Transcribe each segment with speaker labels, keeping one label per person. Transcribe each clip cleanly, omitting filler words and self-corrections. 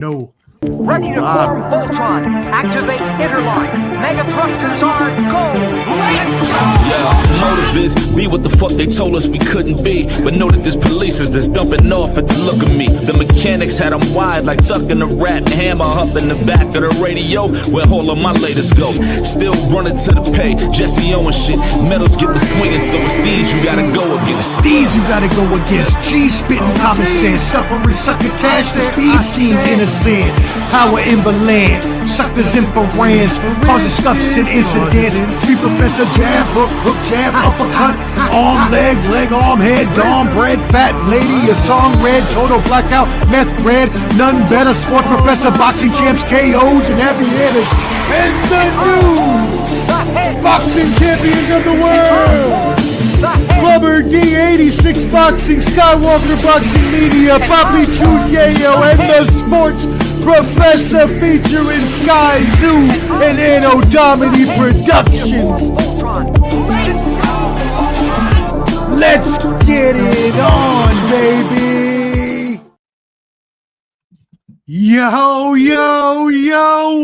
Speaker 1: No.
Speaker 2: Ready to form Voltron. Activate interlock. Mega thrusters are go. Let's go!
Speaker 3: Yeah, motive is be what the fuck they told us we couldn't be. But know that there's police that's dumping off at the look of me. The mechanics had them wide like tucking a rat and hammer up in the back of the radio. Where all of my latest go. Still running to the pay. Jesse Owens shit. Medals get the swinging, so it's these you gotta go against.
Speaker 1: These you gotta go against. G spitting common sense. Suffering sucker cash. The speed seemed innocent. Power in the land. Suckers in for rans. Causing scuffs and incidents. Street professor jab, hook jab, uppercut. Arm, leg, arm, head, dom, bread, fat lady, a song red, total blackout, meth red, none better. Sports professor, boxing champs, KOs, and heavy hitters. And the new boxing champions of the world. Clubber D86 Boxing, Skywalker Boxing Media, Papi, Choon, Yayo, and the Sports Professor featuring Sky Zoo and Anno Domini Productions. Let's get it on, baby. Yo,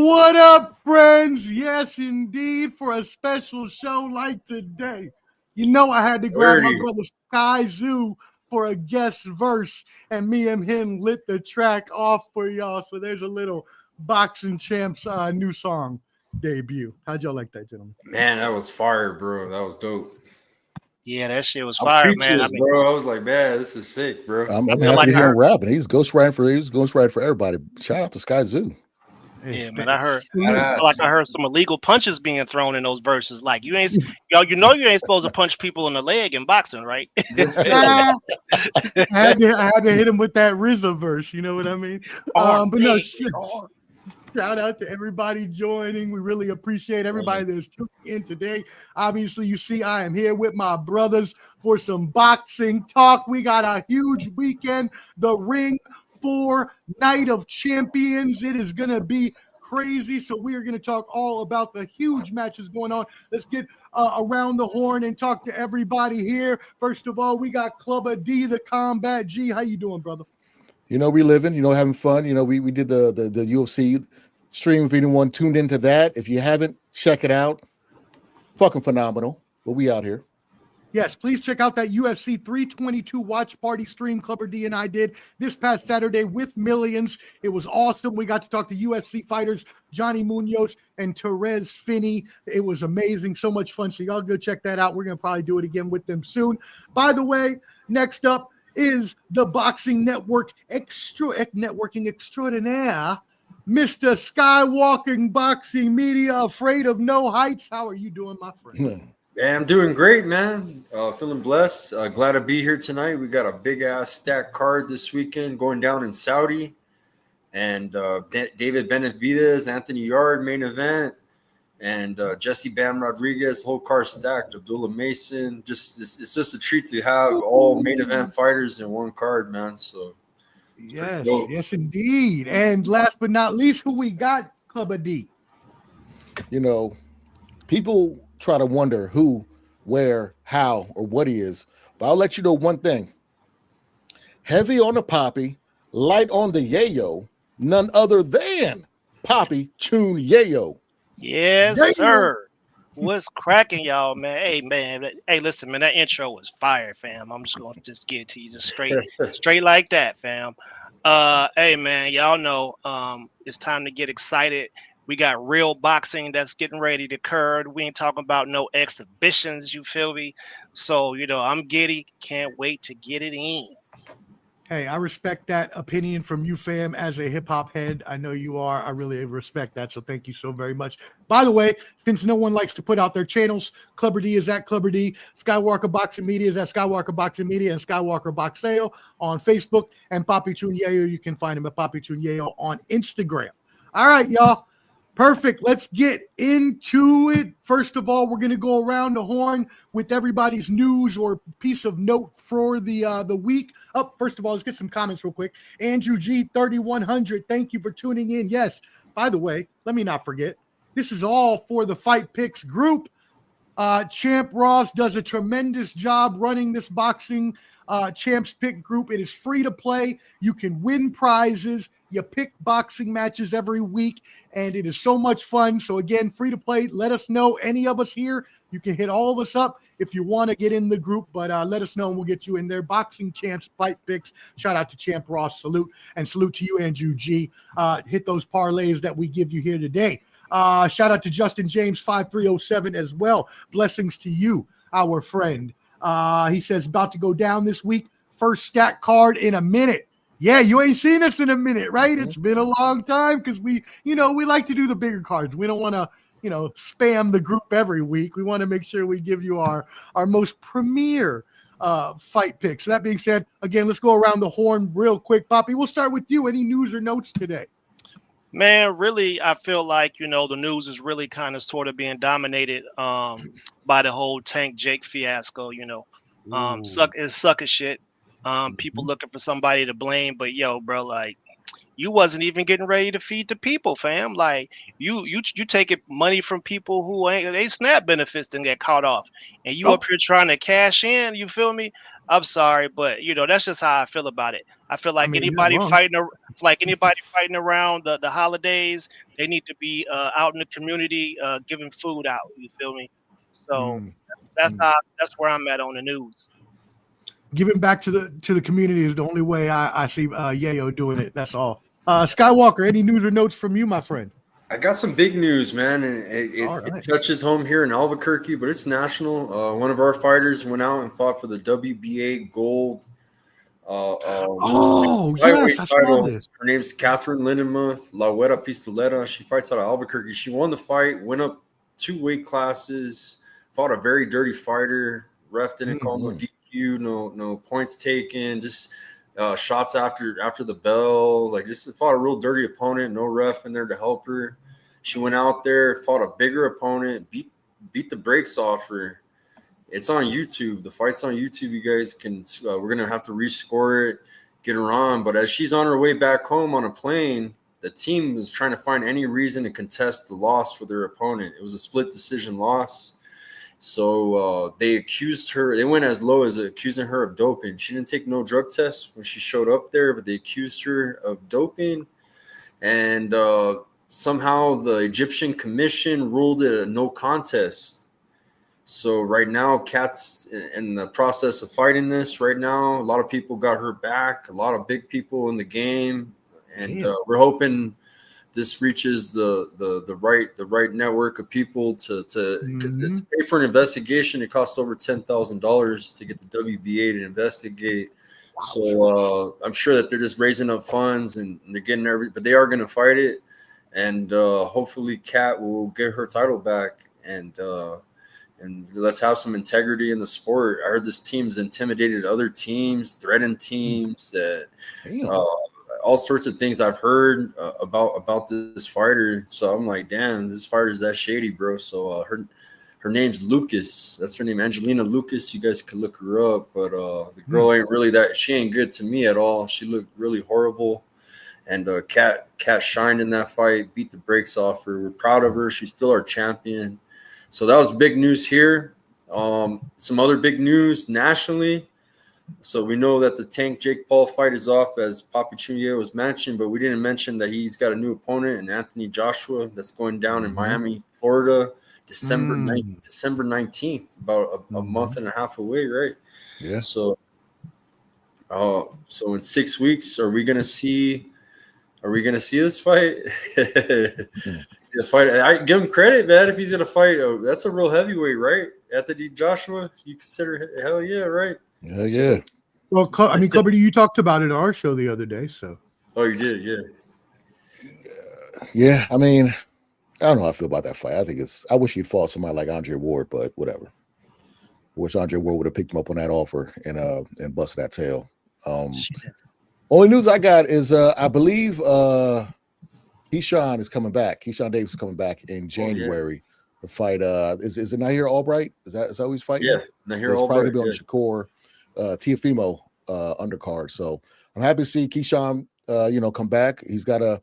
Speaker 1: what up, friends? Yes, indeed, for a special show like today. You know I had to grab my brother Sky Zoo for a guest verse, and me and him lit the track off for y'all. So there's a little Boxing Champs new song debut. How'd y'all like that, gentlemen?
Speaker 4: Man, that was fire, bro. That was dope.
Speaker 5: Yeah, that shit was fire, man.
Speaker 4: Bro, I was like, man, this is sick, bro.
Speaker 6: I'm happy to hear him rapping. He's ghostwriting for everybody. Shout out to Sky Zoo.
Speaker 5: Yeah, man, I heard some illegal punches being thrown in those verses. Like you ain't supposed to punch people in the leg in boxing, right?
Speaker 1: I had to hit him with that RZA verse. You know what I mean? But no, shit. Shout out to everybody joining. We really appreciate everybody that's tuning in today. Obviously, you see I am here with my brothers for some boxing talk. We got a huge weekend. The Ring 4 Night of Champions. It is going to be crazy. So we are going to talk all about the huge matches going on. Let's get around the horn and talk to everybody here. First of all, we got Clubber D, the Combat G. How you doing, brother?
Speaker 6: You know, we living, having fun. We did the UFC stream. If anyone tuned into that, if you haven't, check it out. Fucking phenomenal. But we out here.
Speaker 1: Yes, please check out that UFC 322 watch party stream Clubber D and I did this past Saturday with millions. It was awesome. We got to talk to UFC fighters Johnny Munoz and Therese Finney. It was amazing. So much fun. So y'all go check that out. We're going to probably do it again with them soon. By the way, next up is the Boxing Network networking extraordinaire, Mr. Skywalker Boxing Media, afraid of no heights. How are you doing, my friend?
Speaker 4: Yeah, I'm doing great, man. Feeling blessed. Glad to be here tonight. We got a big-ass stacked card this weekend going down in Saudi. And David Benavidez, Anthony Yarde, main event. And Jesse Bam Rodriguez, whole card stacked. Abdullah Mason. It's just a treat to have all main event fighters in one card, man. So
Speaker 1: yes, indeed. And last but not least, who we got, Clubber D?
Speaker 6: People try to wonder who, where, how, or what he is. But I'll let you know one thing. Heavy on the Papi, light on the Yayo, none other than Papi, Choon, Yayo.
Speaker 5: Yes, sir. What's cracking, y'all, man? Hey, man. Hey, listen, man, that intro was fire, fam. I'm just going to give it to you just straight like that, fam. Hey, man, y'all know it's time to get excited. We got real boxing that's getting ready to occur. We ain't talking about no exhibitions, you feel me? So, I'm giddy. Can't wait to get it in.
Speaker 1: Hey, I respect that opinion from you, fam, as a hip-hop head. I know you are. I really respect that, so thank you so very much. By the way, since no one likes to put out their channels, Clubber D is at Clubber D. Skywalker Boxing Media is at Skywalker Boxing Media and Skywalker Boxeo on Facebook. And Papi Choon Yayo, you can find him at Papi Choon Yayo on Instagram. All right, y'all. Perfect. Let's get into it. First of all, we're going to go around the horn with everybody's news or piece of note for the week. First of all, let's get some comments real quick. Andrew G 3100, thank you for tuning in. Yes, by the way, let me not forget. This is all for the Fight Picks group. Champ Ross does a tremendous job running this boxing Champs Pick group. It is free to play. You can win prizes. You pick boxing matches every week, and it is so much fun. So again, free to play. Let us know. Any of us here, you can hit all of us up if you want to get in the group, but let us know and we'll get you in there. Boxing Champs Fight Picks. Shout out to Champ Ross. Salute. And salute to you, Andrew G. Hit those parlays that we give you here today. Shout out to Justin James 5307 as well. Blessings to you, our friend. He says about to go down this week. First stack card in a minute. Yeah, you ain't seen us in a minute, right? It's been a long time because we like to do the bigger cards. We don't want to, spam the group every week. We want to make sure we give you our most premier fight picks. So that being said, again, let's go around the horn real quick. Papi, we'll start with you. Any news or notes today?
Speaker 5: Man, really, I feel like, the news is really kind of sort of being dominated by the whole Tank Jake fiasco, sucker shit. People looking for somebody to blame, but bro, like, you wasn't even getting ready to feed the people, fam. Like, you taking money from people who they SNAP benefits and get caught off, and you up here trying to cash in. You feel me? I'm sorry, but that's just how I feel about it. I feel like anybody fighting around the holidays, they need to be out in the community giving food out. You feel me? So that's where I'm at on the news.
Speaker 1: Giving back to the community is the only way I see Yayo doing it. That's all. Skywalker, any news or notes from you, my friend?
Speaker 4: I got some big news, man. It touches home here in Albuquerque, but it's national. One of our fighters went out and fought for the WBA gold.
Speaker 1: Yes, I saw this.
Speaker 4: Her name's Catherine Lindenmuth, La Huera Pistoleta. She fights out of Albuquerque. She won the fight, went up 2 weight classes, fought a very dirty fighter. Ref didn't call no DQ, no points taken, just shots after the bell. Like, just fought a real dirty opponent. No ref in there to help her. She went out there, fought a bigger opponent, beat the brakes off her. It's on YouTube. The fight's on YouTube. You guys can. We're gonna have to rescore it, get her on. But as she's on her way back home on a plane, the team was trying to find any reason to contest the loss for their opponent. It was a split decision loss. So they accused her. They went as low as accusing her of doping. She didn't take no drug test when she showed up there, but they accused her of doping. And somehow the Egyptian commission ruled it a no contest. So right now, Kat's in the process of fighting this right now. A lot of people got her back, a lot of big people in the game. And we're hoping this reaches the right network of people to because to pay for an investigation, it costs over $10,000 to get the WBA to investigate. Wow. So I'm sure that they're just raising up funds and they're getting but they are going to fight it, and hopefully Kat will get her title back, and let's have some integrity in the sport. I heard this team's intimidated other teams, threatened teams, that all sorts of things I've heard about this fighter. So I'm like, damn, this fighter's that shady, bro. So her name's Lucas. That's her name, Angelina Lucas. You guys can look her up. But the girl ain't really she ain't good to me at all. She looked really horrible. And Kat shined in that fight, beat the brakes off her. We're proud of her. She's still our champion. So that was big news here. Some other big news nationally. So we know that the Tank Jake Paul fight is off, as Papi Choon was mentioned, but we didn't mention that he's got a new opponent in Anthony Joshua that's going down in Miami, Florida, December 19th, about a month and a half away, right?
Speaker 6: Yeah.
Speaker 4: So in 6 weeks, are we gonna see this fight? I give him credit, man. If he's gonna fight, that's a real heavyweight, right? Anthony Joshua, you consider hell yeah, right?
Speaker 6: Yeah.
Speaker 1: Well, I mean, Clubber, you talked about it on our show the other day, so.
Speaker 4: Oh, you did, yeah.
Speaker 6: Yeah, I mean, I don't know how I feel about that fight. I wish he'd fought somebody like Andre Ward, but whatever. Wish Andre Ward would have picked him up on that offer and busted that tail. Only news I got is I believe Keyshawn is coming back. Keyshawn Davis is coming back in January to fight. Is it Nahir Albright? Is that who he's fighting?
Speaker 4: Yeah, Nahir Albright.
Speaker 6: Probably be on the Shakur Tiafimo undercard. So I'm happy to see Keyshawn come back. He's got a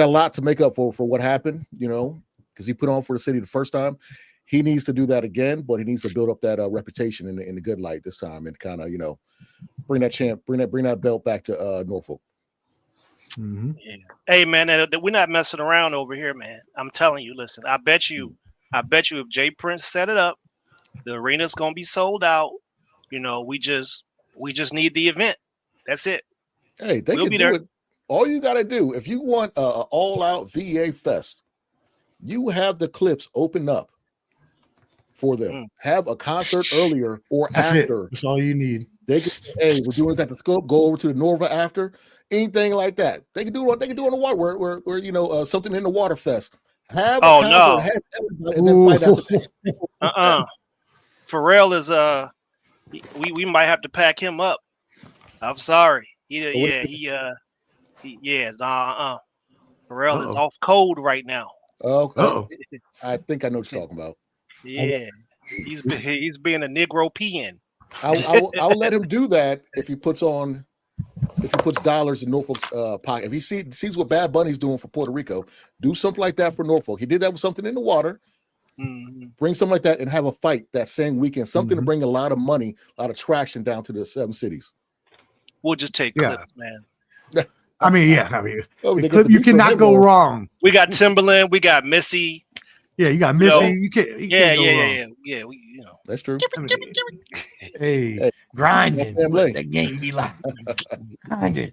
Speaker 6: lot to make up for what happened, because he put on for the city the first time. He needs to do that again, but he needs to build up that reputation in the good light this time and kind of, bring that belt back to Norfolk.
Speaker 1: Mhm.
Speaker 5: Yeah. Hey man, we're not messing around over here, man. I'm telling you. Listen, I bet you if Jay Prince set it up, the arena's gonna be sold out. You know, we just need the event. That's it.
Speaker 6: Hey, they
Speaker 5: We'll
Speaker 6: can
Speaker 5: be
Speaker 6: do
Speaker 5: there.
Speaker 6: it. All you got to do, if you want a all-out VA fest, you have the clips open up for them.
Speaker 5: Mm.
Speaker 6: Have a concert earlier or
Speaker 1: That's
Speaker 6: after.
Speaker 1: it. That's all you need.
Speaker 6: They can say, hey, we're doing it at the Scope. Go over to the Norva after. Anything like that. They can do it. They can do it on the water. Where you know something in the water fest. Have a
Speaker 5: Oh,
Speaker 6: concert,
Speaker 5: no.
Speaker 6: have everybody, and then fight after.
Speaker 5: Pharrell is we might have to pack him up. I'm sorry. Pharrell is off code right now.
Speaker 6: Oh, I think I know what you're talking about.
Speaker 5: Yeah, he's being a Negro peon.
Speaker 6: I'll let him do that if he puts dollars in Norfolk's pocket. If he sees what Bad Bunny's doing for Puerto Rico, do something like that for Norfolk. He did that with something in the water.
Speaker 5: Mm-hmm.
Speaker 6: Bring something like that and have a fight that same weekend. Something to bring a lot of money, a lot of traction down to the 7 cities.
Speaker 5: We'll just take clips, man.
Speaker 1: You cannot go wrong.
Speaker 5: We got Timberland, we got Missy.
Speaker 1: Yeah, you got Missy. You can't.
Speaker 5: Yeah.
Speaker 6: That's true.
Speaker 1: Hey, grinding. The game be like grinding.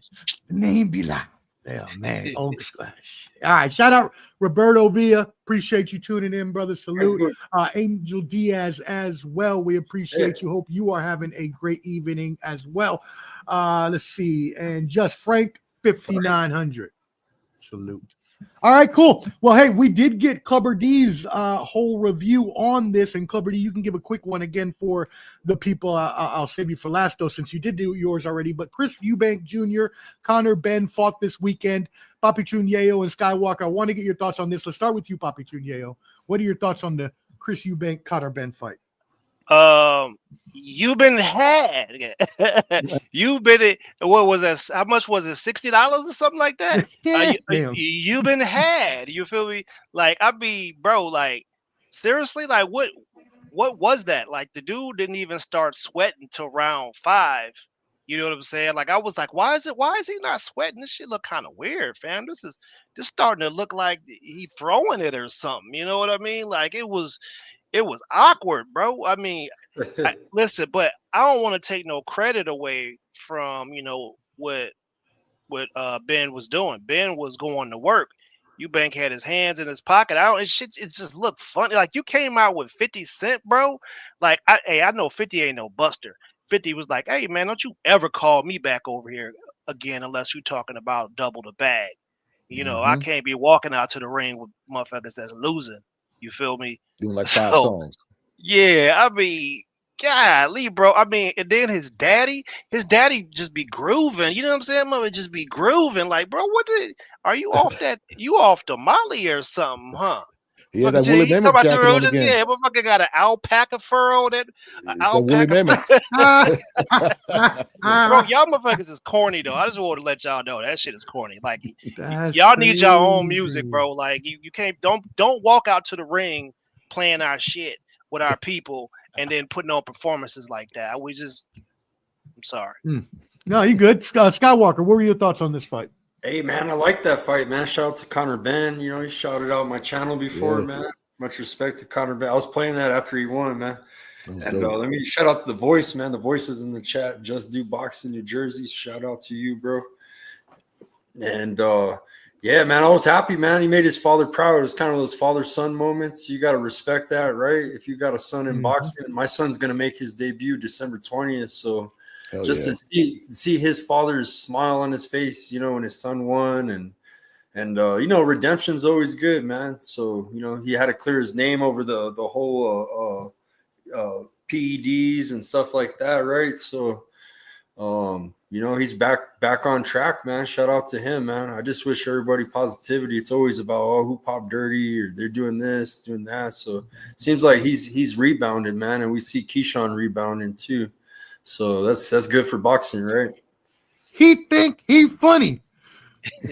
Speaker 1: The name be like. Yeah, man. Old Splash. All right. Shout out Roberto Villa. Appreciate you tuning in, brother. Salute. Angel Diaz as well. We appreciate you. Hope you are having a great evening as well. Let's see. And just Frank 5900. Salute. All right, cool. Well, hey, we did get Clubber D's whole review on this, and Clubber D, you can give a quick one again for the people. I'll save you for last, though, since you did do yours already. But Chris Eubank Jr., Connor Ben fought this weekend. Papi, Choon, Yayo, and Skywalker. I want to get your thoughts on this. Let's start with you, Papi, Choon, Yayo. What are your thoughts on the Chris Eubank, Connor Ben fight?
Speaker 5: You've been had. You've been. What was that? How much was it? $60 or something like that? You've been had. You feel me? Like bro. Like seriously, like what was that? Like the dude didn't even start sweating till round 5. You know what I'm saying? Like I was like, why is he not sweating? This shit look kind of weird, fam. This starting to look like he throwing it or something. You know what I mean? Like it was awkward, bro. I mean, listen, but I don't want to take no credit away from, what Ben was doing. Ben was going to work. Eubank had his hands in his pocket. It just looked funny. Like you came out with 50 Cent, bro. Like, I know 50 ain't no buster. 50 was like, hey, man, don't you ever call me back over here again unless you're talking about double the bag. I can't be walking out to the ring with motherfuckers that's losing. You feel me?
Speaker 6: Doing like 5 songs.
Speaker 5: Yeah, I mean, golly, bro. I mean, and then his daddy just be grooving. You know what I'm saying? Mother just be grooving. Like, bro, are you off that? You off the Molly or something, huh?
Speaker 6: Yeah, that Willie Mammoth jacket on again.
Speaker 5: Yeah, motherfucker got an alpaca fur on it.
Speaker 6: Willie Mammoth.
Speaker 5: Bro, y'all motherfuckers is corny though. I just want to let y'all know that shit is corny. Like y'all need your own music, bro. Like you can't don't walk out to the ring playing our shit with our people and then putting on performances like that. I'm sorry.
Speaker 1: No, you good. Skywalker, what were your thoughts on this fight?
Speaker 4: Hey, man, I like that fight, man. Shout out to Connor Ben. He shouted out my channel before, man. Much respect to Connor Ben. I was playing that after he won, man. And let me shout out The Voice, man. The Voice is in the chat. Just Do Boxing, New Jersey. Shout out to you, bro. And, yeah, man, I was happy, man. He made his father proud. It was kind of those father-son moments. You got to respect that, right? If you got a son in boxing, my son's going to make his debut December 20th, so – to see his father's smile on his face, when his son won, and redemption's always good, man. So he had to clear his name over the whole PEDs and stuff like that, right? So he's back on track, man. Shout out to him, man. I just wish everybody positivity. It's always about who popped dirty or they're doing this, doing that. So it seems like he's rebounded, man, and we see Keyshawn rebounding too. So that's good for boxing, right?
Speaker 1: He think he funny.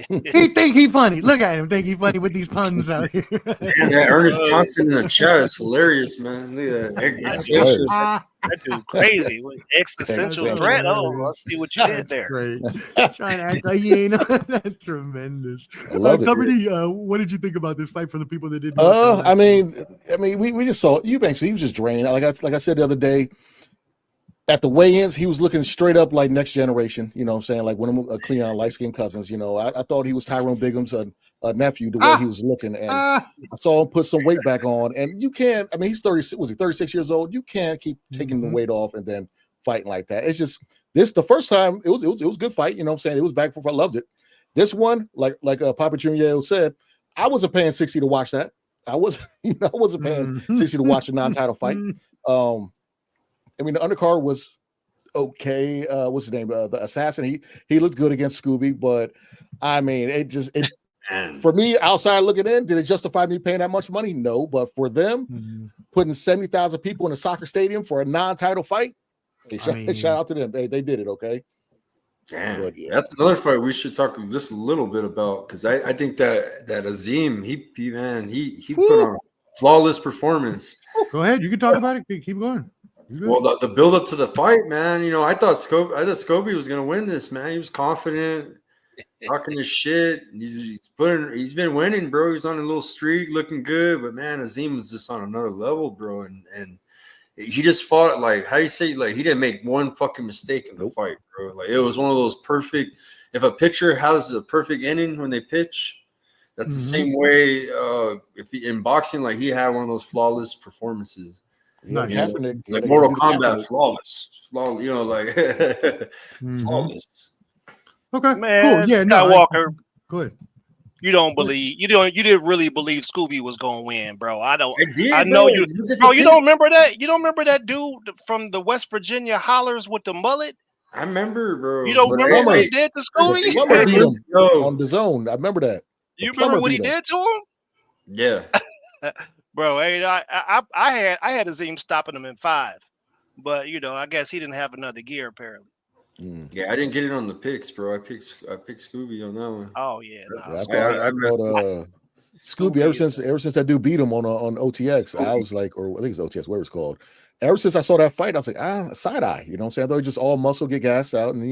Speaker 1: He think he funny. Look at him, think he funny with these puns out here.
Speaker 4: Man, that Ernest Johnson in the chat is hilarious, man. Look at that.
Speaker 6: That's
Speaker 4: Existential.
Speaker 6: hilarious.
Speaker 5: That dude crazy. With existential
Speaker 6: That's
Speaker 5: threat. Oh,
Speaker 1: hilarious.
Speaker 5: let's see what you did
Speaker 1: That's
Speaker 5: there.
Speaker 1: great. Trying to act like he ain't. That's tremendous.
Speaker 6: I love it.
Speaker 1: Cover D, what did you think about this fight for the people that didn't?
Speaker 6: I mean, we just saw Eubanks. He was just drained. Like I said the other day, at the weigh-ins, he was looking straight up like next generation. You know what I'm saying? Like one of them Cleon light-skinned cousins. You know, I thought he was Tyrone Bigum's nephew, the way he was looking. And I saw him put some weight back on. And you can't, I mean, he's 36 years old. You can't keep taking the weight off and then fighting like that. It's just, the first time, it was a good fight. You know what I'm saying? It was back and forth. I loved it. This one, like Papi Yayo said, I wasn't paying $60 to watch that. I wasn't paying $60 to watch a non-title fight. I mean, the undercard was okay. What's his name? The assassin. He looked good against Scooby, but I mean, for me, outside looking in, did it justify me paying that much money? No, but for them, putting 70,000 people in a soccer stadium for a non-title fight, shout out to them. They did it, okay?
Speaker 4: Damn,
Speaker 6: But, yeah.
Speaker 4: that's another fight we should talk just a little bit about, because I think that Azim, he put on a flawless performance.
Speaker 1: Go ahead, you can talk about it. Keep going.
Speaker 4: Well, the build up to the fight, man. You know, I thought Scobie was gonna win this, man. He was confident, talking his shit. He's been winning, bro. He's on a little streak, looking good. But man, Azim was just on another level, bro. And he just fought like, how you say, like, he didn't make one fucking mistake in the fight, bro. Like, it was one of those perfect. If a pitcher has a perfect inning when they pitch, that's the same way. In boxing, like, he had one of those flawless performances.
Speaker 1: Nice.
Speaker 4: Like Mortal Kombat, flawless. You know, like flawless.
Speaker 1: Okay,
Speaker 5: Man,
Speaker 1: cool. Yeah, no.
Speaker 5: Skywalker,
Speaker 1: Go ahead.
Speaker 5: you didn't really believe Scooby was gonna win, bro. I know
Speaker 4: Bro,
Speaker 5: you. Oh, you don't remember that? You don't remember that dude from the West Virginia hollers with the mullet?
Speaker 4: I remember, bro.
Speaker 5: You don't remember what he did to Scooby?
Speaker 6: Plumber beat him on the zone. I remember that.
Speaker 5: You remember what he did to him?
Speaker 4: Yeah.
Speaker 5: Bro, I had Azim stopping him in 5, but I guess he didn't have another gear apparently.
Speaker 4: Yeah, I didn't get it on the picks, bro. I picked Scooby on that one.
Speaker 5: Oh yeah,
Speaker 6: I thought Scooby ever since that dude beat him on OTX. I was like, or I think it's OTX, whatever it's called. Ever since I saw that fight, I was like, side eye. You know what I'm saying? I thought he just all muscle, get gassed out, and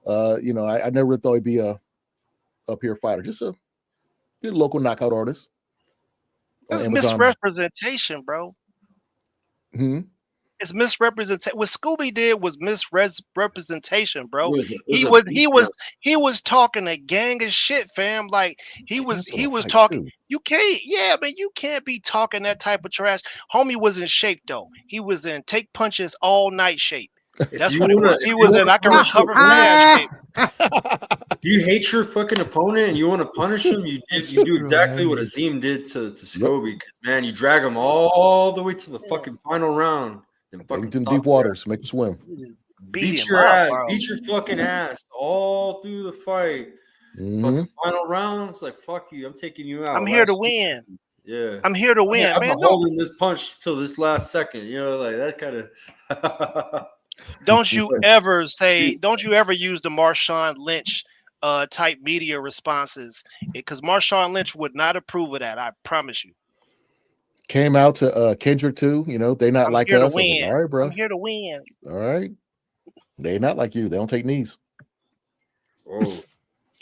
Speaker 6: I never thought he'd be a up here fighter, just a good local knockout artist.
Speaker 5: That's misrepresentation, bro. It's misrepresentation. What Scooby did was misrepresentation, bro. He was talking a gang of shit, fam. Like he was talking. Too. You can't be talking that type of trash. Homie was in shape though. He was in take punches all night shape. That's what it was. He was in. I can recover from that shape.
Speaker 4: Do you hate your fucking opponent and you want to punish him? You do exactly what Azim did to Scobie. Man, you drag him all the way to the fucking final round. And fucking
Speaker 6: in deep waters, make him swim.
Speaker 4: Beat your ass, beat your fucking ass all through the fight. Fucking final round, it's like, fuck you, I'm taking you out.
Speaker 5: I'm here to win.
Speaker 4: Yeah,
Speaker 5: I'm here to win,
Speaker 4: I'm
Speaker 5: man.
Speaker 4: holding this punch till this last second. Like that kind of.
Speaker 5: Don't you ever use the Marshawn Lynch type media responses, because Marshawn Lynch would not approve of that. I promise you.
Speaker 6: Came out to Kendrick too. They not like us.
Speaker 5: Like,
Speaker 6: all right, bro.
Speaker 5: I'm here to win.
Speaker 6: All right. They not like you. They don't take knees.
Speaker 4: Oh,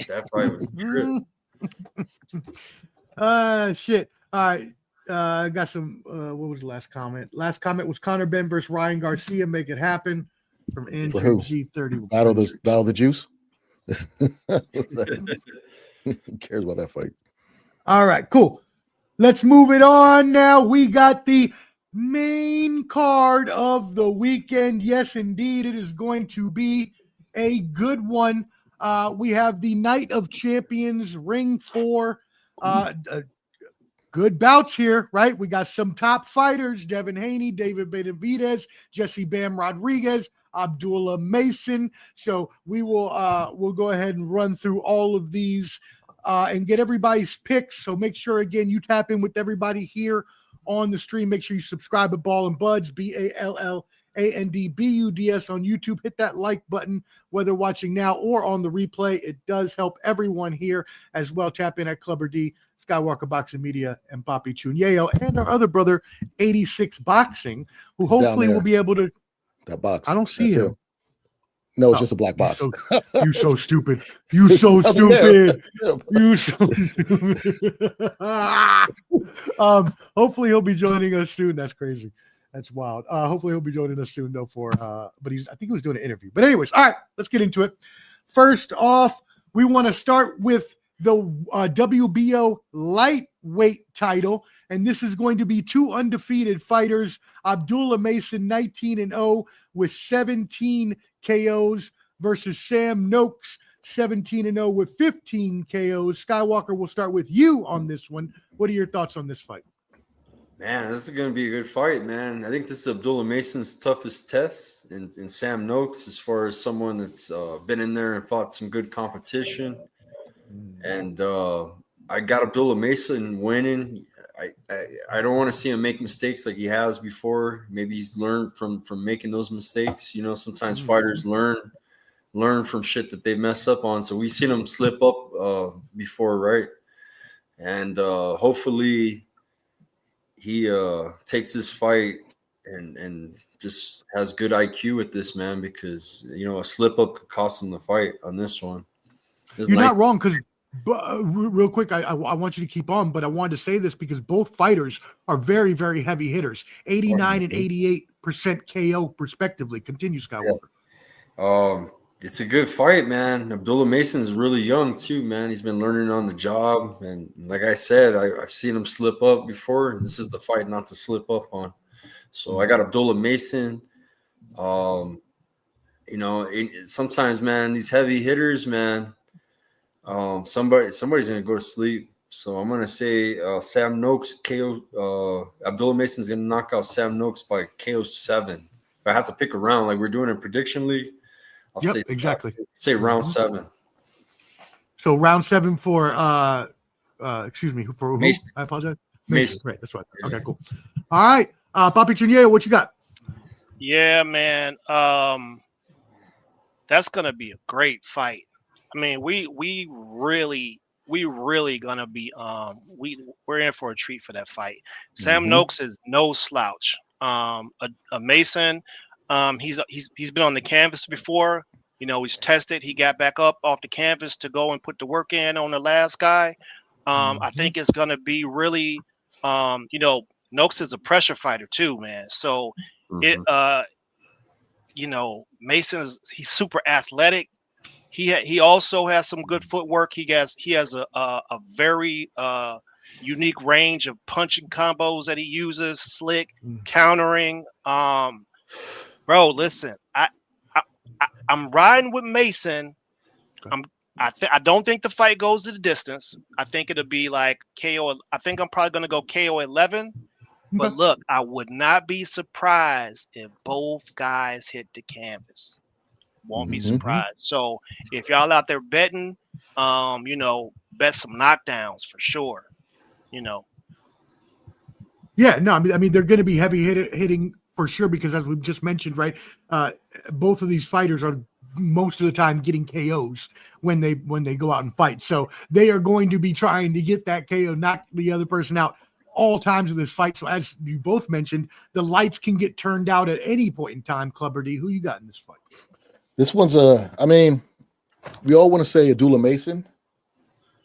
Speaker 4: that fight was good.
Speaker 1: Shit. All right. I got some. What was the last comment? Last comment was Conor Ben versus Ryan Garcia. Make it happen from Andrew G30.
Speaker 6: Battle the juice. Who cares about that fight?
Speaker 1: All right, cool. Let's move it on now. We got the main card of the weekend. Yes, indeed, it is going to be a good one. We have the Night of Champions Ring 4. Good bouts here, right? We got some top fighters: Devin Haney, David Benavidez, Jesse Bam Rodriguez, Abdullah Mason. So we'll go ahead and run through all of these and get everybody's picks. So make sure, again, you tap in with everybody here on the stream. Make sure you subscribe to Ball and Buds, BALLNBUDS. ANDBUDS on YouTube. Hit that like button, whether watching now or on the replay. It does help everyone here as well. Tap in at Clubber D, Skywalker Boxing Media, and Papi, Choon, Yayo, and our other brother, 86 Boxing, who hopefully will be able to.
Speaker 6: That box.
Speaker 1: I don't see him.
Speaker 6: No, it's just a black box.
Speaker 1: You so stupid. You so stupid. You so stupid. Hopefully he'll be joining us soon. That's crazy. That's wild. Hopefully he'll be joining us soon though. But I think he was doing an interview. But anyways, all right, let's get into it. First off, we want to start with the WBO lightweight title, and this is going to be two undefeated fighters. Abdullah Mason, 19-0 with 17 KOs versus Sam Noakes, 17-0 with 15 KOs. Skywalker, we'll start with you on this one. What are your thoughts on this fight?
Speaker 4: Man, this is going to be a good fight, man. I think this is Abdullah Mason's toughest test, and Sam Noakes, as far as someone that's been in there and fought some good competition. And I got Abdullah Mason winning. I don't want to see him make mistakes like he has before. Maybe he's learned from making those mistakes. You know, sometimes fighters learn from shit that they mess up on. So we've seen him slip up before, right? And hopefully he takes this fight and just has good IQ with this, man, because, you know, a slip up could cost him the fight on this one.
Speaker 1: You're not wrong, because real quick, I want you to keep on, but I wanted to say this because both fighters are very, very heavy hitters, 89 and 88% KO respectively. Continue, Skywalker.
Speaker 4: Yeah. It's a good fight, man. Abdullah Mason's really young too, man. He's been learning on the job, and like I said, I've seen him slip up before. This is the fight not to slip up on. So I got Abdullah Mason. You know, sometimes, man, these heavy hitters, man. Somebody's gonna go to sleep. So I'm gonna say Sam Noakes KO. Abdullah Mason's gonna knock out Sam Noakes by KO 7. If I have to pick a round, like we're doing in prediction league, I'll say
Speaker 1: exactly.
Speaker 4: Say round 7.
Speaker 1: So round 7 for excuse me, for who?
Speaker 4: Mason.
Speaker 1: I apologize.
Speaker 4: Mason.
Speaker 1: Right, that's right. Okay, cool. All right, Papi Choon, what you got?
Speaker 5: Yeah, man. That's gonna be a great fight. I mean, we really gonna be we're in for a treat for that fight. Sam Noakes is no slouch. A Mason, he's been on the canvas before. You know, he's tested. He got back up off the canvas to go and put the work in on the last guy. I think it's gonna be really, you know, Noakes is a pressure fighter too, man. So you know, he's super athletic. He also has some good footwork. He has a very unique range of punching combos that he uses, slick countering. Bro, listen, I'm riding with Mason. I don't think the fight goes to the distance. I think it'll be like KO. I think I'm probably gonna go KO 11. But look, I would not be surprised if both guys hit the canvas. Won't be surprised. So if y'all out there betting, you know, bet some knockdowns for sure. You know.
Speaker 1: Yeah, no, I mean they're going to be heavy hitting for sure because as we've just mentioned, right, both of these fighters are most of the time getting KOs when they go out and fight. So they are going to be trying to get that KO, knock the other person out all times of this fight. So as you both mentioned, the lights can get turned out at any point in time. Clubber D, who you got in this fight?
Speaker 6: This one's I mean, we all want to say Abdullah Mason,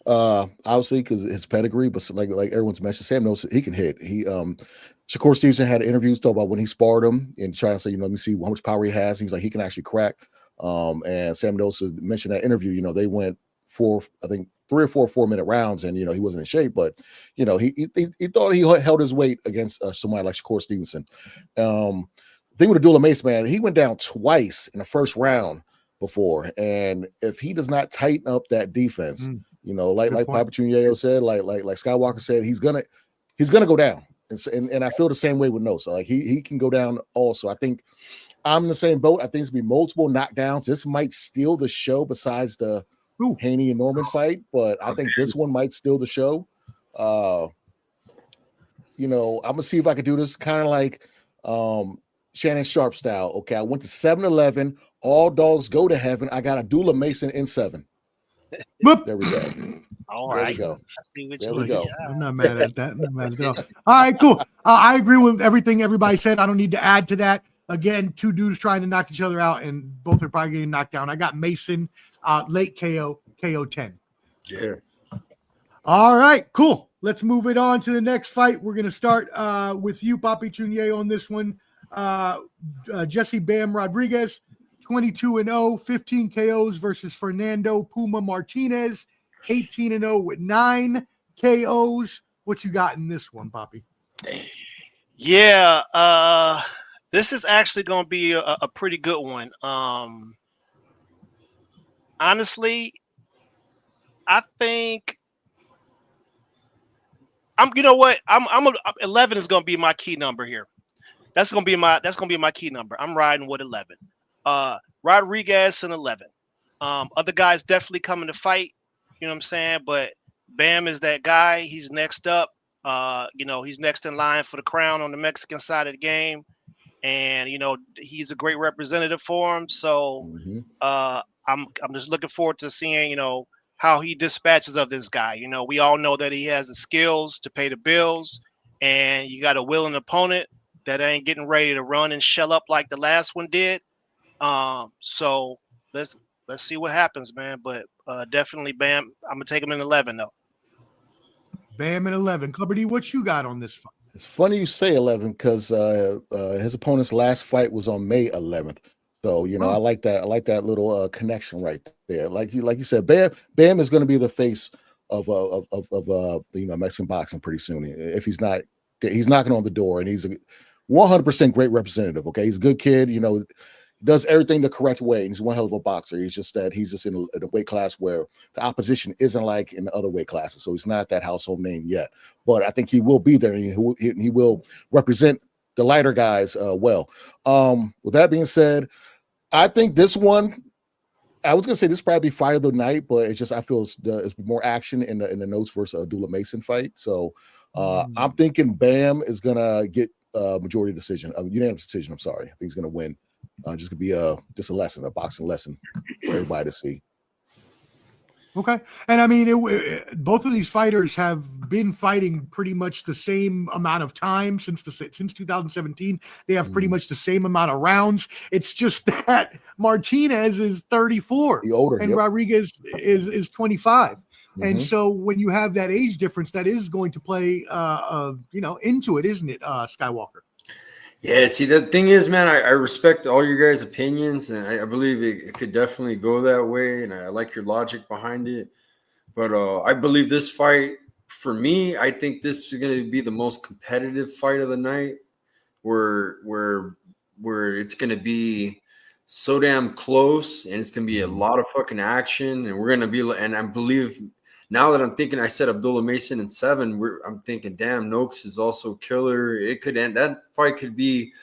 Speaker 6: obviously because his pedigree, but like everyone's mentioned, Sam knows he can hit. Shakur Stevenson had an interview talking about when he sparred him and trying to say, you know, let me see how much power he has. He's like, he can actually crack. And Sam Noakes mentioned that interview, you know, they went 3 or 4 4-minute rounds, and you know he wasn't in shape, but you know he thought he held his weight against somebody like Shakur Stevenson. Thing with Abdullah Mason, man, he went down twice in the first round before, and if he does not tighten up that defense, you know, like Papi Choon said, like Skywalker said, he's gonna go down, and I feel the same way with Noakes. So like he can go down also. I think I'm in the same boat. I think it's gonna be multiple knockdowns. This might steal the show besides the Haney and Norman fight, but I think this one might steal the show. You know, I'm gonna see if I could do this kind of like Shannon Sharp style. Okay, I went to 7-Eleven. All dogs go to heaven. I got Abdullah Mason in 7.
Speaker 1: Whoop.
Speaker 6: There we go.
Speaker 5: All
Speaker 6: There we
Speaker 5: right.
Speaker 6: go.
Speaker 5: I see what
Speaker 6: There
Speaker 5: you
Speaker 6: we go.
Speaker 5: yeah.
Speaker 1: I'm not mad at that. I'm not mad at that at all. All right, cool. I agree with everything everybody said. I don't need to add to that. Again, two dudes trying to knock each other out, and both are probably getting knocked down. I got Mason, late KO 10.
Speaker 4: Yeah.
Speaker 1: All right, cool. Let's move it on to the next fight. We're going to start with you, Papi Choon, on this one. Jesse Bam Rodriguez, 22-0, 15 KOs versus Fernando Puma Martinez, 18-0 with 9 KOs. What you got in this one, Papi?
Speaker 5: Yeah, this is actually going to be a pretty good one. Honestly, I think you know what? 11 is going to be my key number here. That's going to be my key number. I'm riding with 11. Rodriguez and 11. Other guys definitely coming to fight. You know what I'm saying? But Bam is that guy. He's next up. He's next in line for the crown on the Mexican side of the game. And, he's a great representative for him. So I'm just looking forward to seeing, how he dispatches of this guy. We all know that he has the skills to pay the bills, and you got a willing opponent that ain't getting ready to run and shell up like the last one did. So let's see what happens, man. But definitely Bam. I'm gonna take him in 11 though.
Speaker 1: Bam in 11. Clubber D, what you got on this fight?
Speaker 6: It's funny you say 11 because his opponent's last fight was on May 11th. So I like that. I like that little connection right there. Like you said, Bam is going to be the face of Mexican boxing pretty soon. If he's knocking on the door, and he's a 100% great representative. Okay, he's a good kid. Does everything the correct way, and he's one hell of a boxer. He's just in a weight class where the opposition isn't like in the other weight classes, so he's not that household name yet. But I think he will be there, and he will represent the lighter guys well. With that being said, I think this one, I was gonna say this probably be fight of the night, but it's just I feel it's more action in the Noakes versus Abdullah Mason fight. So I'm thinking Bam is gonna get a majority decision, a unanimous decision. I'm sorry, I think he's gonna win. Just gonna be a boxing lesson for everybody to see.
Speaker 1: Okay. And I mean, both of these fighters have been fighting pretty much the same amount of time since 2017. They have pretty much the same amount of rounds. It's just that Martinez is 34 and Rodriguez is 25. And so when you have that age difference, that is going to play, into it, isn't it, Skywalker?
Speaker 4: Yeah, see, the thing is, man, I respect all your guys' opinions, and I believe it could definitely go that way, and I like your logic behind it. But I believe this fight, for me, I think this is going to be the most competitive fight of the night, where it's going to be so damn close, and it's going to be a lot of fucking action, and we're going to be, and I believe. Now that I'm thinking, I said Abdullah Mason in 7. I'm thinking, damn, Noakes is also killer. It could end. That fight could be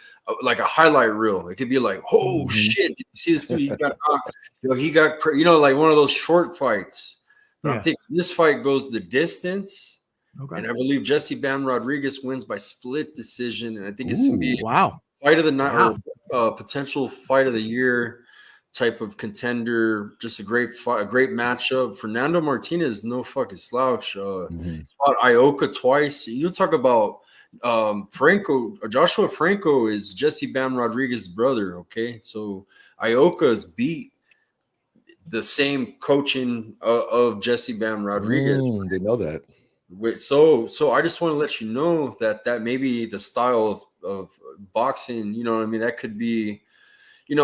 Speaker 4: like a highlight reel. It could be like, oh shit, did you see this dude? He got knocked. Like one of those short fights. But I'm thinking this fight goes the distance, and I believe Jesse Bam Rodriguez wins by split decision. And I think it's gonna be fight of the night, or potential fight of the year type of contender. Just a great fight, a great matchup. Fernando Martinez, no fucking slouch. Fought Ioka twice. You talk about Joshua Franco is Jesse Bam Rodriguez's brother. Okay, so Ioka has beat the same coaching of Jesse Bam Rodriguez.
Speaker 6: They know that.
Speaker 4: So I just want to let you know that maybe the style of boxing, you know what I mean, that could be.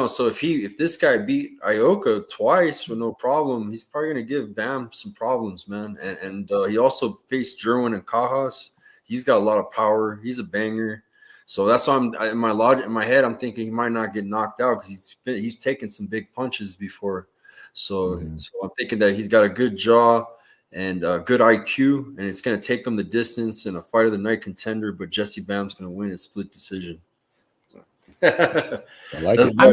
Speaker 4: So if this guy beat Ioka twice with no problem, he's probably going to give Bam some problems, man. And he also faced Jerwin and Cajas. He's got a lot of power. He's a banger. So that's why in my head, I'm thinking he might not get knocked out because he's taken some big punches before. So I'm thinking that he's got a good jaw and good IQ, and it's going to take him the distance in a fight of the night contender. But Jesse Bam's going to win a split decision.
Speaker 6: I like it.
Speaker 1: I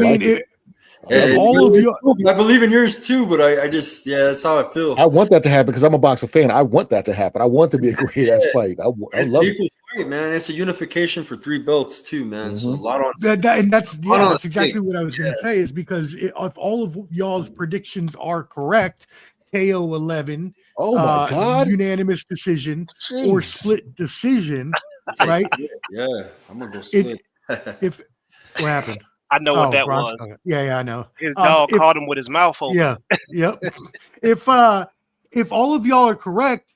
Speaker 1: mean, all of you.
Speaker 4: I believe in yours too, but I just, that's how I feel.
Speaker 6: I want that to happen because I'm a boxer fan. I want that to happen. I want it to be a great ass fight. I love it.
Speaker 4: great, man. It's a unification for 3 belts too, man. So a lot on
Speaker 1: That's
Speaker 4: on
Speaker 1: exactly
Speaker 4: stake.
Speaker 1: what I was going to say. Is because if all of y'all's predictions are correct, KO 11,
Speaker 6: Oh my God.
Speaker 1: unanimous decision or
Speaker 6: Jeez.
Speaker 1: split decision, right?
Speaker 4: Yeah, I'm gonna go split.
Speaker 1: If what happened?
Speaker 5: I know what that
Speaker 1: Bronx-
Speaker 5: was.
Speaker 1: Yeah, I know.
Speaker 5: His dog
Speaker 1: if-
Speaker 5: caught him with his mouth open.
Speaker 1: Yeah, yep. If all of y'all are correct,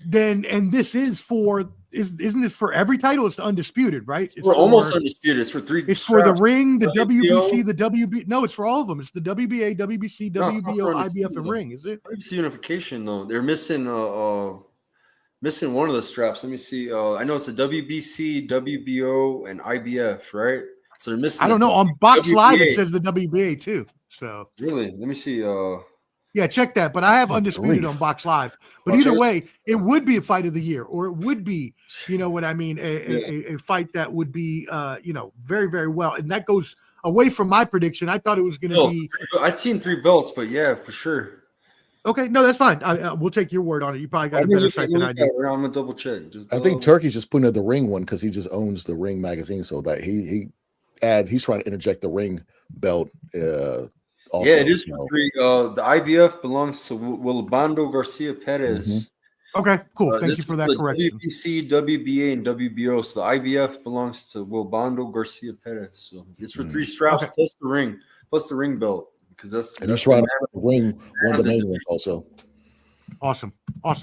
Speaker 1: then and this is for isn't this for every title? It's the undisputed, right?
Speaker 4: We're almost undisputed. It's for 3.
Speaker 1: It's for the
Speaker 4: straps.
Speaker 1: ring, the
Speaker 4: WBO.
Speaker 1: WBC, the WB. No, it's for all of them. It's the WBA, WBC,
Speaker 4: No, it's not
Speaker 1: WBO,
Speaker 4: for
Speaker 1: IBF,
Speaker 4: undisputed,
Speaker 1: and
Speaker 4: though.
Speaker 1: ring. Is it?
Speaker 4: WBC unification though. They're missing missing one of the straps. Let me see. I know it's the WBC, WBO, and IBF, right? So they're missing.
Speaker 1: I don't know. On Box Live, it says the WBA too. So
Speaker 4: really, let me see.
Speaker 1: yeah, check that. But I have undisputed
Speaker 6: grief.
Speaker 1: on Box Live. But
Speaker 4: Watch
Speaker 1: either
Speaker 4: it.
Speaker 1: way, it would be a fight of the year, or it would be, you know what I mean, a fight that would be, very, very well. And that goes away from my prediction. I thought it was going to be
Speaker 4: I'd seen 3 belts, but yeah, for sure.
Speaker 1: okay. No, that's fine. We'll take your word on it. You probably got a better site than I do.
Speaker 4: I'm gonna double check.
Speaker 6: I think Turkey's just putting in the ring one because he just owns the ring magazine, so that he's trying to interject the ring belt. Also,
Speaker 4: yeah, it is for 3. The IBF belongs to Wilbando Garcia Perez.
Speaker 1: Okay, cool. Thank
Speaker 4: This
Speaker 1: you for
Speaker 4: is
Speaker 1: that
Speaker 4: the
Speaker 1: correction.
Speaker 4: WBC, WBA, and WBO. So the IBF belongs to Wilbando Garcia Perez. So it's for 3 straps
Speaker 1: Okay.
Speaker 4: plus the ring belt, because that's
Speaker 6: and he's trying to ring one of the main ones also.
Speaker 1: Awesome.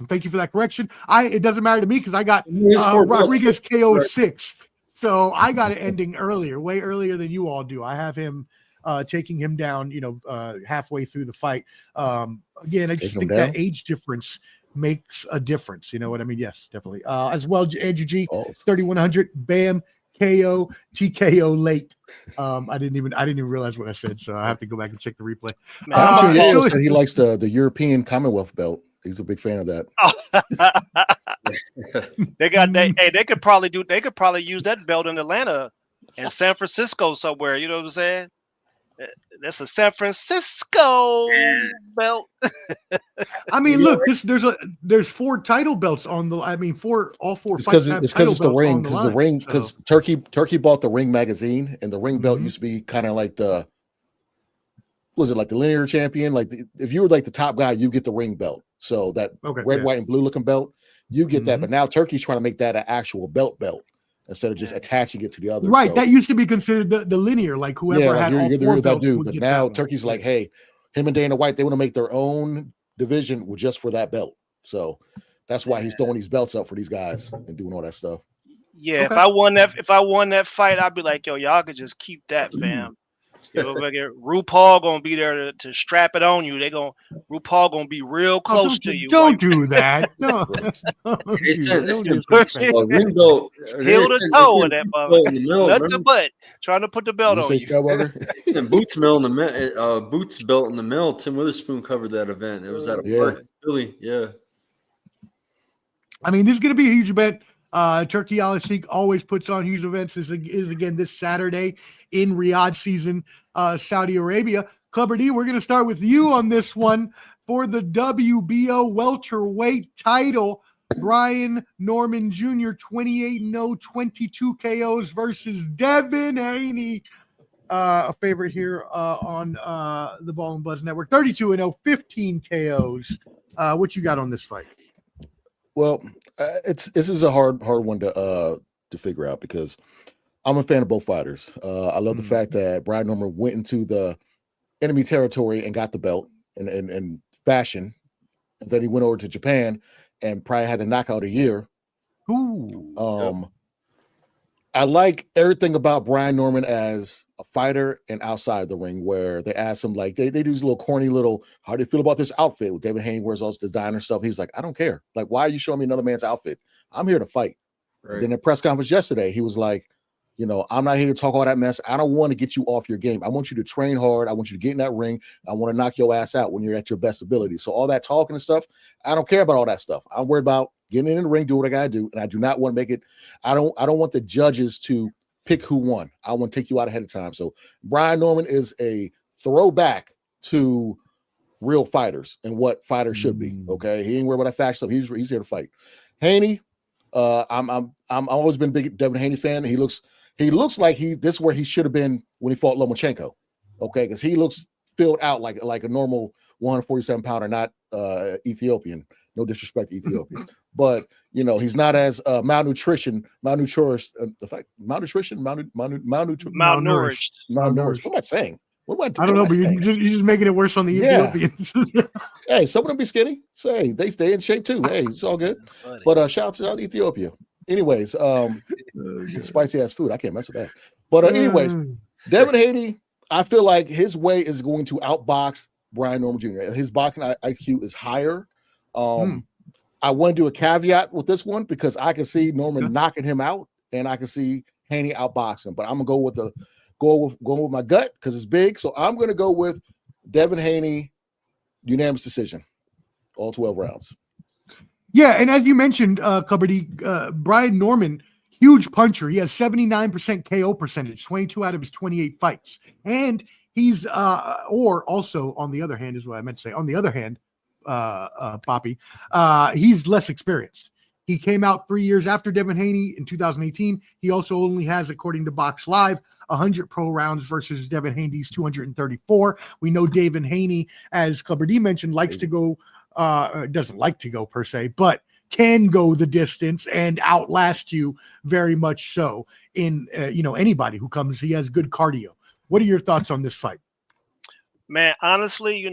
Speaker 1: Thank you for that correction. It doesn't matter to me because I got
Speaker 4: It's 4 belts.
Speaker 1: Rodriguez KO 6. So I got it ending earlier, way earlier than you all do. I have him taking him down, halfway through the fight. Again, I just
Speaker 6: Taking him
Speaker 1: think that
Speaker 6: down?
Speaker 1: age difference makes a difference. You know what I mean? Yes, definitely. As well, Andrew G,
Speaker 6: Oh,
Speaker 1: 3100, bam, KO, TKO late. I didn't even realize what I said, so I have to go back and check the replay.
Speaker 5: Man,
Speaker 6: Anthony
Speaker 1: so-
Speaker 6: Yarde said he likes the European Commonwealth belt. He's a big fan of that.
Speaker 5: They got they could probably use that belt in Atlanta and San Francisco somewhere. You know what I'm saying? That's a San Francisco belt.
Speaker 1: I mean, look, there's 4 title belts on the. I mean, all 4
Speaker 6: It's
Speaker 1: fights
Speaker 6: because
Speaker 1: have
Speaker 6: it's
Speaker 1: title
Speaker 6: because it's the
Speaker 1: belts
Speaker 6: ring
Speaker 1: on
Speaker 6: because the
Speaker 1: line,
Speaker 6: ring
Speaker 1: so-
Speaker 6: because Turkey bought the ring magazine, and the ring belt
Speaker 1: Mhm.
Speaker 6: used to be kind of like the was it like the linear champion? Like if you were like the top guy, you get the ring belt. So that
Speaker 1: Okay,
Speaker 6: red,
Speaker 1: yeah.
Speaker 6: white, and blue looking belt, you get that.
Speaker 1: Mhm.
Speaker 6: But now Turkey's trying to make that an actual belt instead of just attaching it to the other.
Speaker 1: Right,
Speaker 6: So,
Speaker 1: that used to be considered the linear, like whoever
Speaker 6: like
Speaker 1: had all
Speaker 6: you're
Speaker 1: 4
Speaker 6: that
Speaker 1: belts
Speaker 6: dude.
Speaker 1: would
Speaker 6: But
Speaker 1: get
Speaker 6: now
Speaker 1: that one.
Speaker 6: Turkey's like,
Speaker 1: Yeah.
Speaker 6: hey, him and Dana White, they want to make their own division just for that belt. So that's why he's throwing these belts up for these guys and doing all that stuff.
Speaker 5: Yeah,
Speaker 1: Okay.
Speaker 5: if I won that fight, I'd be like, yo, y'all could just keep that, fam. RuPaul gonna be there to strap it on you. RuPaul gonna be real close to you.
Speaker 1: Don't do that. No,
Speaker 4: They said
Speaker 1: don't
Speaker 4: ring
Speaker 1: disrespect.
Speaker 4: belt.
Speaker 5: Heel to toe in that
Speaker 4: belt in the middle.
Speaker 5: Nuts
Speaker 4: Remember?
Speaker 5: and butt, trying to put the belt
Speaker 6: You
Speaker 5: on
Speaker 6: say
Speaker 5: you.
Speaker 6: Skywalker?
Speaker 4: And Boots belt in the mill. Tim Witherspoon covered that event. It was at a
Speaker 6: Yeah.
Speaker 4: park in Philly. Yeah.
Speaker 1: I mean, this is going to be a huge event. Turkey Al-Sheikh always puts on huge events. This is again this Saturday in Riyadh season, Saudi Arabia. Clubber D, we're going to start with you on this one for the WBO welterweight title. Brian Norman Jr. 28-0, 22 KOs versus Devin Haney, a favorite here on the Ball and Buzz Network. 32-0, 15 KOs. What you got on this fight?
Speaker 6: Well, this is a hard one to figure out because I'm a fan of both fighters. I love the fact that Brian Norman went into the enemy territory and got the belt in fashion. Then he went over to Japan and probably had the knockout a year.
Speaker 1: Ooh.
Speaker 6: I like everything about Brian Norman as a fighter and outside the ring, where they ask him, like, they do these little corny little, how do you feel about this outfit? With David Haney wears all this designer stuff. He's like, I don't care. Like, why are you showing me another man's outfit? I'm here to fight.
Speaker 4: Right.
Speaker 6: And then in the press conference yesterday, he was like, I'm not here to talk all that mess. I don't want to get you off your game. I want you to train hard. I want you to get in that ring. I want to knock your ass out when you're at your best ability. So all that talking and stuff, I don't care about all that stuff. I'm worried about getting in the ring, do what I gotta do, and I do not want to make it. I don't want the judges to pick who won. I want to take you out ahead of time. So Brian Norman is a throwback to real fighters and what fighters should be. Okay, he ain't worried about that fact stuff. He's here to fight. Haney, I'm always been a big Devin Haney fan. He looks like this is where he should have been when he fought Lomachenko. Okay, because he looks filled out like a normal 147 pounder, not Ethiopian. No disrespect to Ethiopians, but he's not as malnourished. What am I saying? What
Speaker 1: I don't know, but you're just making it worse on the Ethiopians.
Speaker 6: Hey, some of them be skinny. So hey, they stay in shape too. Hey, it's all good. But shout out to Ethiopia. Anyways, spicy ass food. I can't mess with that. But anyways, Devin Haney, I feel like his way is going to outbox Brian Norman Jr. His boxing IQ is higher. I want to do a caveat with this one because I can see Norman knocking him out, and I can see Haney outboxing. But I'm gonna go with going with my gut because it's big. So I'm gonna go with Devin Haney, unanimous decision, all 12 rounds.
Speaker 1: Yeah, and as you mentioned, Clubber D, Brian Norman, huge puncher. He has 79% KO percentage, 22 out of his 28 fights. And he's, or also on the other hand, is what I meant to say. On the other hand, Papi, he's less experienced. He came out 3 years after Devin Haney in 2018. He also only has, according to Box Live, 100 pro rounds versus Devin Haney's 234. We know Devin Haney, as Clubber D mentioned, likes to go, doesn't like to go per se, but can go the distance and outlast you very much so in, anybody who comes. He has good cardio. What are your thoughts on this fight?
Speaker 5: Man, honestly,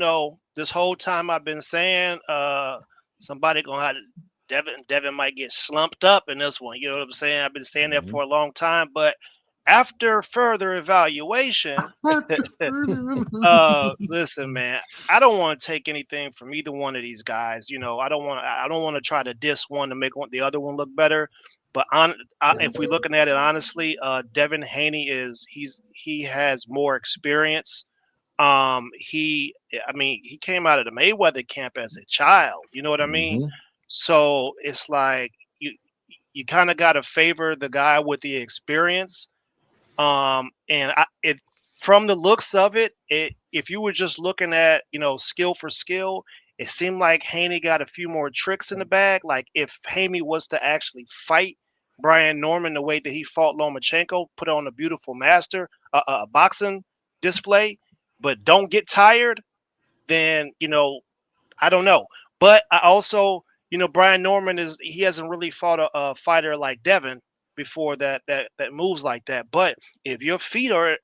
Speaker 5: this whole time I've been saying somebody gonna have to, Devin might get slumped up in this one. You know what I'm saying? I've been saying that for a long time, but after further evaluation, listen, man, I don't want to take anything from either one of these guys. I don't want to try to diss one to make the other one look better. But if we're looking at it honestly, Devin Haney he has more experience. He came out of the Mayweather camp as a child. You know what I mean? So it's like you kind of got to favor the guy with the experience. From the looks of it, if you were just looking at skill for skill, it seemed like Haney got a few more tricks in the bag. Like if Haney was to actually fight Brian Norman the way that he fought Lomachenko, put on a beautiful boxing display, but don't get tired, then I don't know. But I also Brian Norman hasn't really fought a fighter like Devin before that moves like that. But if your feet are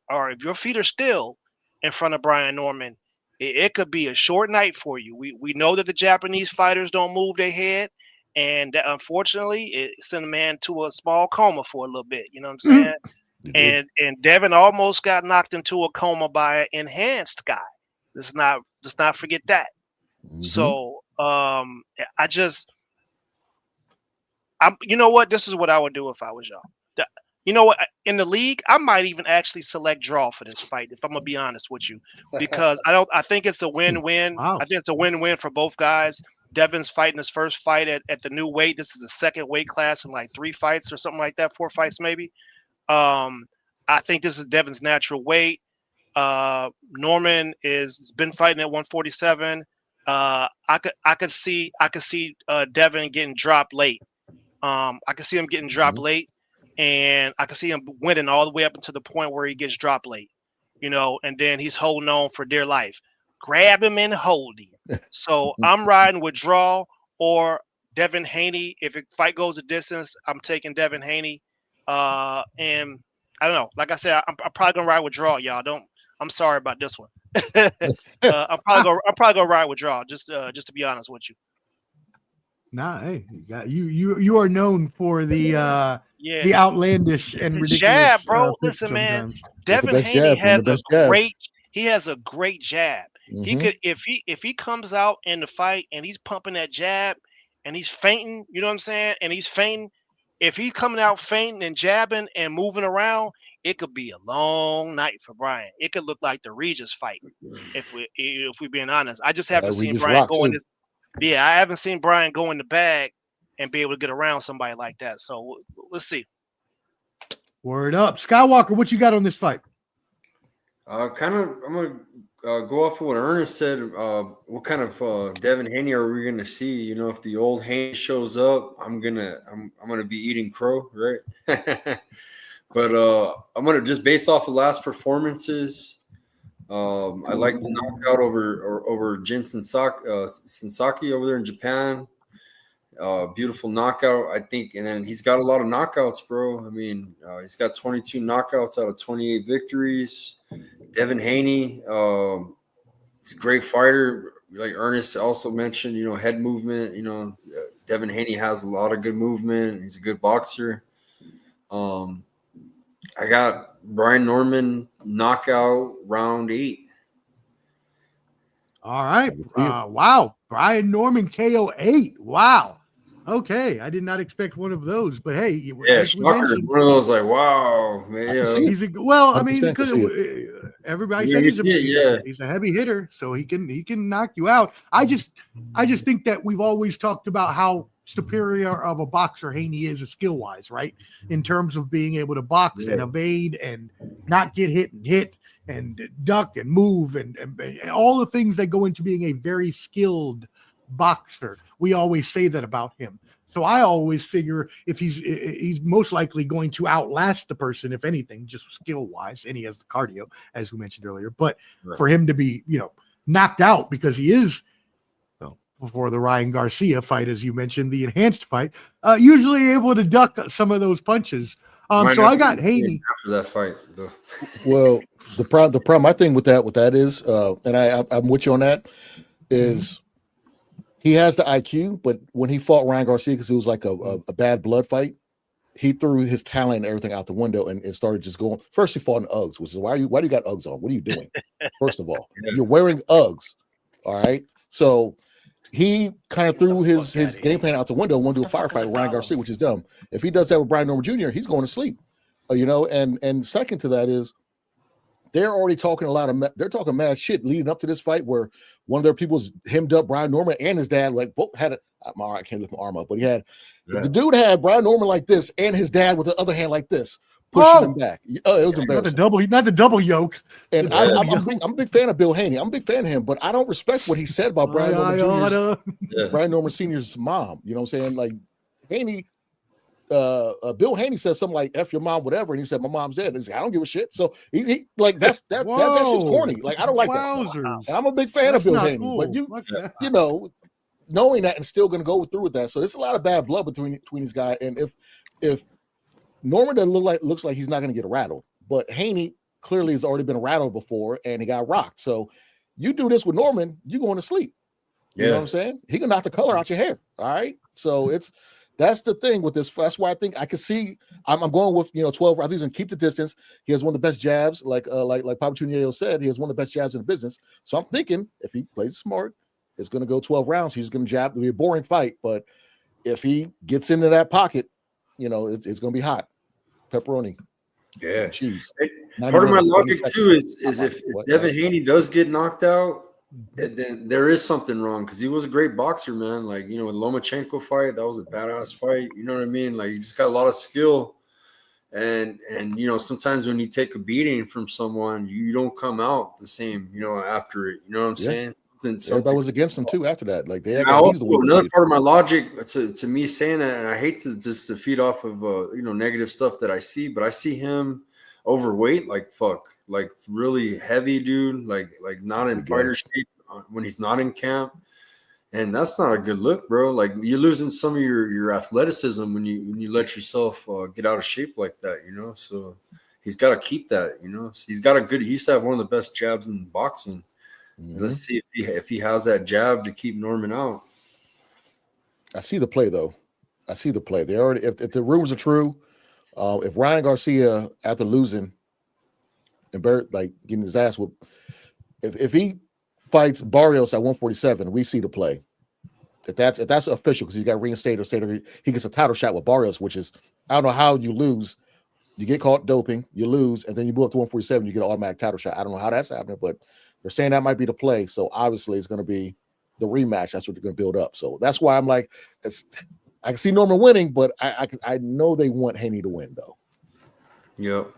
Speaker 5: still in front of Brian Norman, it could be a short night for you. We know that the Japanese fighters don't move their head, and that, unfortunately, it sent a man to a small coma for a little bit. You know what I'm saying? And Devin almost got knocked into a coma by an enhanced guy. Let's not forget that. So you know what? This is what I would do if I was y'all. You know what? In the league, I might even actually select draw for this fight, if I'm gonna be honest with you, because I think it's a win-win. Wow. I think it's a win-win for both guys. Devin's fighting his first fight at the new weight. This is the second weight class in like 3 fights or something like that, 4 fights maybe. I think this is Devin's natural weight. Norman has been fighting at 147. I could see Devin getting dropped late. I could see him getting dropped late, and I could see him winning all the way up until the point where he gets dropped late, and then he's holding on for dear life. Grab him and hold him. So I'm riding with draw or Devin Haney. If a fight goes a distance, I'm taking Devin Haney. And I don't know. Like I said, I'm probably gonna ride with draw, y'all. I'm sorry about this one. I'm probably gonna ride with draw, just to be honest with you.
Speaker 1: Nah, hey, you are known for the outlandish and ridiculous
Speaker 5: jab, bro. Listen, man, Devin Haney has a great jab. He could, if he comes out in the fight and he's pumping that jab and he's feinting, you know what I'm saying? And he's feinting. If he's coming out feinting and jabbing and moving around, it could be a long night for Brian. It could look like the Regis fight, if we're being honest. I just haven't seen Brian go in. I haven't seen Brian go in the bag and be able to get around somebody like that. So let's see.
Speaker 1: Word up, Skywalker. What you got on this fight?
Speaker 4: I'm gonna go off of what Ernest said. What kind of Devin Haney are we gonna see? You know, if the old Haney shows up, I'm gonna be eating crow, right? But I'm gonna just based off of last performances. I like the knockout over Jin Sensaki over there in Japan. Beautiful knockout, I think, and then he's got a lot of knockouts, bro. I mean, he's got 22 knockouts out of 28 victories. Devin Haney, he's a great fighter. Like Ernest also mentioned, you know, head movement. You know, Devin Haney has a lot of good movement. He's a good boxer. I got Brian Norman knockout round 8.
Speaker 1: All right. Wow. Brian Norman KO 8. Wow. Okay. I did not expect one of those, but hey,
Speaker 4: yeah, shocker. One of those like, wow, man.
Speaker 1: He's I mean, because everybody said he's a heavy hitter, so he can knock you out. I just think that we've always talked about how superior of a boxer Haney is skill wise, right? In terms of being able to box and evade and not get hit and duck and move and all the things that go into being a very skilled boxer. We always say that about him. So I always figure if he's most likely going to outlast the person, if anything, just skill wise, and he has the cardio, as we mentioned earlier. But for him to be, knocked out because he is, before the Ryan Garcia fight, as you mentioned, the enhanced fight, usually able to duck some of those punches. So I got Haney
Speaker 4: after that fight. Though.
Speaker 6: Well, the problem I think with that is, and I'm with you on that, is he has the IQ, but when he fought Ryan Garcia, because it was like a bad blood fight, he threw his talent and everything out the window and started just going. First, he fought in Uggs, which is why do you got Uggs on? What are you doing? First of all, you're wearing Uggs. All right, so. He kind of threw his game plan out the window and wanted to do a firefight with Ryan Garcia, which is dumb. If he does that with Brian Norman Jr., he's going to sleep. And second to that is they're already talking they're talking mad shit leading up to this fight where one of their people's hemmed up Brian Norman and his dad, like both had I can't lift my arm up, but the dude had Brian Norman like this and his dad with the other hand like this. Pushing him back. It was embarrassing.
Speaker 1: Not the double yoke.
Speaker 6: And I'm a big fan of Bill Haney. I'm a big fan of him, but I don't respect what he said about Brian Norman Jr.'s, Brian Norman Sr.'s mom. You know what I'm saying? Like Haney, Bill Haney said something like "F your mom," whatever, and he said, "My mom's dead." He's like, I don't give a shit. So he like that shit's corny. Like I don't like that stuff. And I'm a big fan of Bill Haney, cool. But you know, knowing that and still going to go through with that. So there's a lot of bad blood between these guys. And if Norman doesn't looks like he's not going to get rattled, but Haney clearly has already been rattled before and he got rocked. So you do this with Norman, you're going to sleep. You know what I'm saying? He can knock the color out your hair. All right. So that's the thing with this. That's why I think I could see I'm going with 12. I think he's going to keep the distance. He has one of the best jabs, like Papi Yayo said. He has one of the best jabs in the business. So I'm thinking if he plays smart, it's going to go 12 rounds. He's going to jab. It'll be a boring fight, but if he gets into that pocket, it's going to be hot. Pepperoni, cheese.
Speaker 4: Part of my logic too is if Devin Haney does get knocked out, then there is something wrong because he was a great boxer, man. Like with Lomachenko fight, that was a badass fight. You know what I mean? Like he just got a lot of skill, and sometimes when you take a beating from someone, you don't come out the same. After it, you know what I'm saying?
Speaker 6: Everybody was against him too after that. Like
Speaker 4: another part of my logic to me saying that, and I hate to feed off of negative stuff that I see, but I see him overweight, like really heavy dude, like not in fighter shape when he's not in camp, and that's not a good look, bro. Like you're losing some of your athleticism when you let yourself get out of shape like that, So he's got to keep that, So he's got he used to have one of the best jabs in boxing. Mm-hmm. Let's see if he has that jab to keep Norman out.
Speaker 6: I see the play though. They already if the rumors are true, if Ryan Garcia after losing and getting his ass whooped, if he fights Barrios at 147, we see the play. If that's official because he's got reinstated or he gets a title shot with Barrios, which is I don't know how you lose. You get caught doping, you lose, and then you move up to 147, you get an automatic title shot. I don't know how that's happening, but they're saying that might be the play. So obviously it's going to be the rematch. That's what they're going to build up. So that's why I'm like, I can see Norman winning, but I know they want Haney to win though.
Speaker 4: Yep.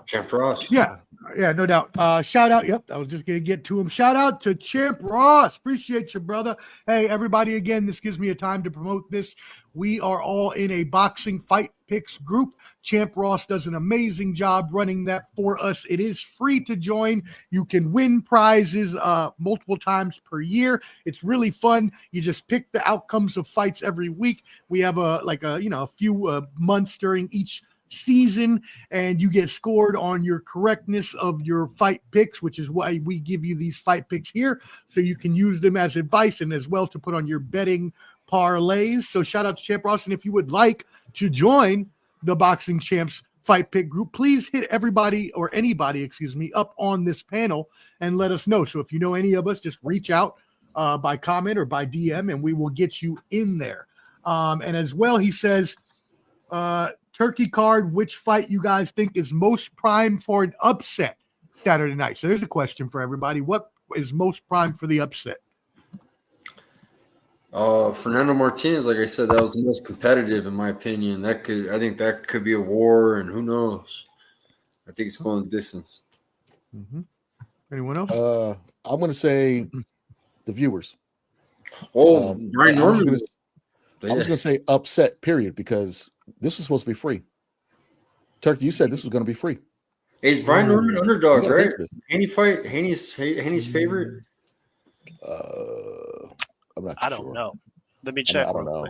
Speaker 4: Champ Ross.
Speaker 1: Yeah, no doubt. Shout out. Yep, I was just going to get to him. Shout out to Champ Ross. Appreciate you, brother. Hey, everybody, again, this gives me a time to promote this. We are all in a boxing fight picks group. Champ Ross does an amazing job running that for us. It is free to join. You can win prizes multiple times per year. It's really fun. You just pick the outcomes of fights every week. We have a few months during each season, and you get scored on your correctness of your fight picks, which is why we give you these fight picks here, so you can use them as advice and as well to put on your betting parlays. So shout out to Champ Ross, and if you would like to join the Boxing Champs fight pick group, please hit everybody or anybody, up on this panel and let us know. So if you know any of us, just reach out by comment or by DM, and we will get you in there. And as well, he says, Turkey card, which fight you guys think is most prime for an upset Saturday night? So there's a question for everybody. What is most prime for the upset?
Speaker 4: Fernando Martinez, like I said, that was the most competitive in my opinion. I think that could be a war, and who knows? I think it's going the distance.
Speaker 1: Mm-hmm. Anyone else?
Speaker 6: I'm going to say the viewers.
Speaker 4: Brian Norman.
Speaker 6: I was going to say upset, period, because this is supposed to be free. Turkey, you said this was going to be free.
Speaker 4: Hey, is Brian Norman underdog, right? Haney's favorite?
Speaker 6: I'm not
Speaker 5: I
Speaker 6: sure.
Speaker 5: don't know. Let me check.
Speaker 6: I don't know.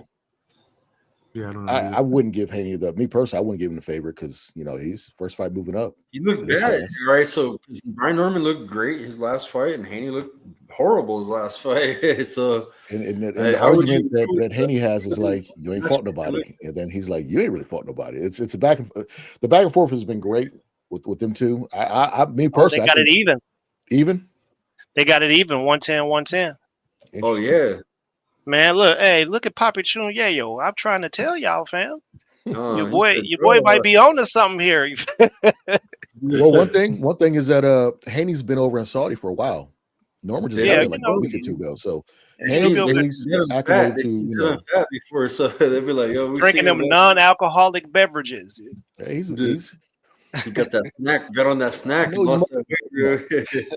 Speaker 1: Yeah, I don't know.
Speaker 6: I wouldn't give Haney me personally, I wouldn't give him the favorite because he's first fight moving up.
Speaker 4: He looked bad, right? So Brian Norman looked great his last fight, and Haney looked horrible his last fight. So
Speaker 6: and the argument that Haney has is like, you ain't fought nobody, and then he's like, you ain't really fought nobody. It's a back and forth has been great with them two. Me personally,
Speaker 5: they got it even.
Speaker 6: Even?
Speaker 5: They got it even, 110-110.
Speaker 4: Oh yeah.
Speaker 5: Man, look at Papi Choon Yayo. I'm trying to tell y'all, fam. Your boy might be on to something here.
Speaker 6: Well, one thing is that Haney's been over in Saudi for a while. Norman just got there like a week or two ago. So Haney's acclimated to
Speaker 4: fat before, so they'll be like, yo,
Speaker 5: drinking them non-alcoholic beverages.
Speaker 6: Yeah, he's
Speaker 4: he got that snack, got on that snack.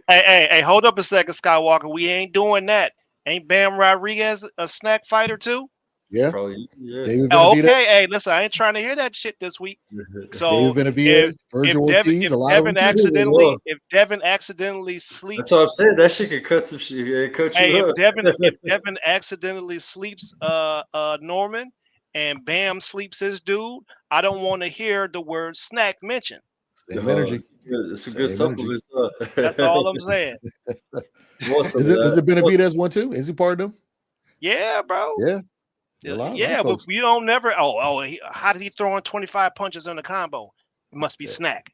Speaker 5: Hey, hold up a second, Skywalker. We ain't doing that. Ain't Bam Rodriguez a snack fighter too?
Speaker 6: Yeah.
Speaker 4: Probably, yeah.
Speaker 5: Okay, hey, listen, I ain't trying to hear that shit this week. So
Speaker 6: Benavidez,
Speaker 5: if Devin accidentally sleeps,
Speaker 4: that's what I'm saying. That shit could cut some shit.
Speaker 5: If Devin accidentally sleeps Norman and Bam sleeps his dude, I don't want to hear the word snack mentioned.
Speaker 6: Energy.
Speaker 4: It's a good supplement.
Speaker 5: That's all I'm saying.
Speaker 6: Is it Benavidez one too? Is he part of them?
Speaker 5: Yeah, bro.
Speaker 6: Yeah.
Speaker 5: But you don't never. How did he throw in 25 punches in the combo? It must be snack.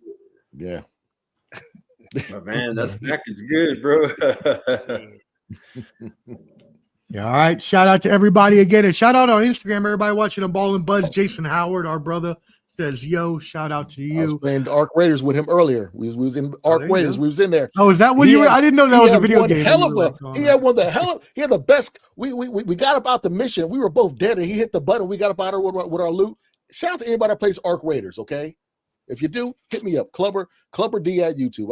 Speaker 6: Yeah.
Speaker 4: Man, that snack is good, bro.
Speaker 1: Yeah, all right. Shout out to everybody again, and shout out on Instagram. Everybody watching on Ball and Buzz. Jason Howard, our brother, says, "Yo, shout out to you."
Speaker 6: I was playing the Arc Raiders with him earlier. We was in Arc Raiders. We was in there.
Speaker 1: Oh, is that what you were? I didn't know that was a video game.
Speaker 6: He had the best. We got up out the mission. We were both dead, and he hit the button. We got up out with our loot. Shout out to anybody that plays Arc Raiders. Okay, if you do, hit me up. Clubber D at YouTube.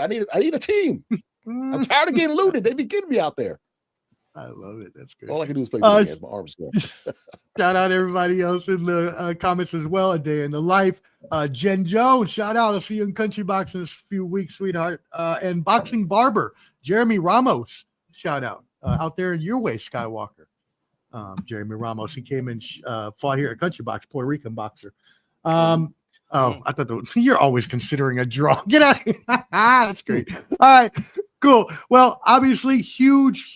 Speaker 6: I need a team. I'm tired of getting looted. They be getting me out there.
Speaker 1: I love it. That's great.
Speaker 6: All I can do is play video games. My arms go.
Speaker 1: Shout out everybody else in the comments as well. A day in the life. Jen Jones, shout out. I'll see you in Country Box in a few weeks, sweetheart. And Boxing Barber, Jeremy Ramos, shout out. Out there in your way, Skywalker. Jeremy Ramos, he came and fought here at Country Box, Puerto Rican boxer. I thought you're always considering a draw. Get out of here. That's great. All right. Cool. Well, obviously, huge,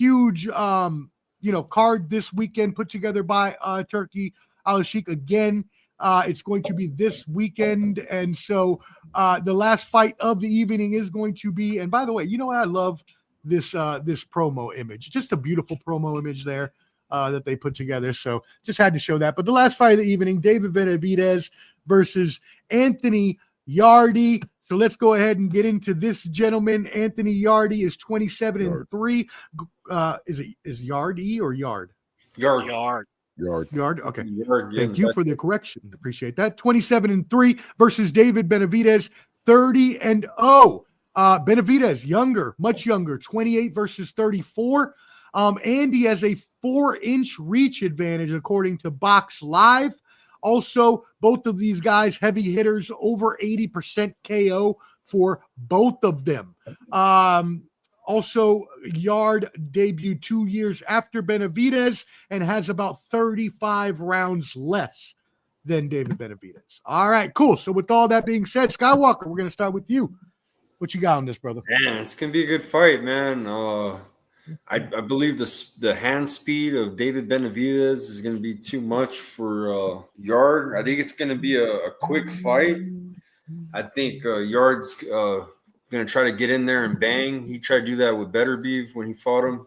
Speaker 1: card this weekend put together by Turkey Al-Sheikh again. It's going to be this weekend, and so the last fight of the evening is going to be. And by the way, you know what? I love this promo image. Just a beautiful promo image there that they put together. So just had to show that. But the last fight of the evening, David Benavidez versus Anthony Yarde. So let's go ahead and get into this gentleman. Anthony Yarde is 27-3. Is Yarde or Yard?
Speaker 5: Yard.
Speaker 1: Yarde. Okay.
Speaker 4: Yarde,
Speaker 1: Thank you for the correction. Appreciate that. 27-3 versus David Benavidez, 30-0. Benavidez, younger, much younger, 28 versus 34. And he has a 4-inch reach advantage according to Box Live. Also, both of these guys, heavy hitters, over 80% KO for both of them. Also, Yarde debuted 2 years after Benavidez and has about 35 rounds less than David Benavidez. All right, cool. So with all that being said, Skywalker, we're going to start with you. What you got on this, brother?
Speaker 4: Man, it's going to be a good fight, man. I believe the hand speed of David Benavidez is going to be too much for Yarde. I think it's going to be a quick fight. I think Yarde's going to try to get in there and bang. He tried to do that with Beterbiev when he fought him.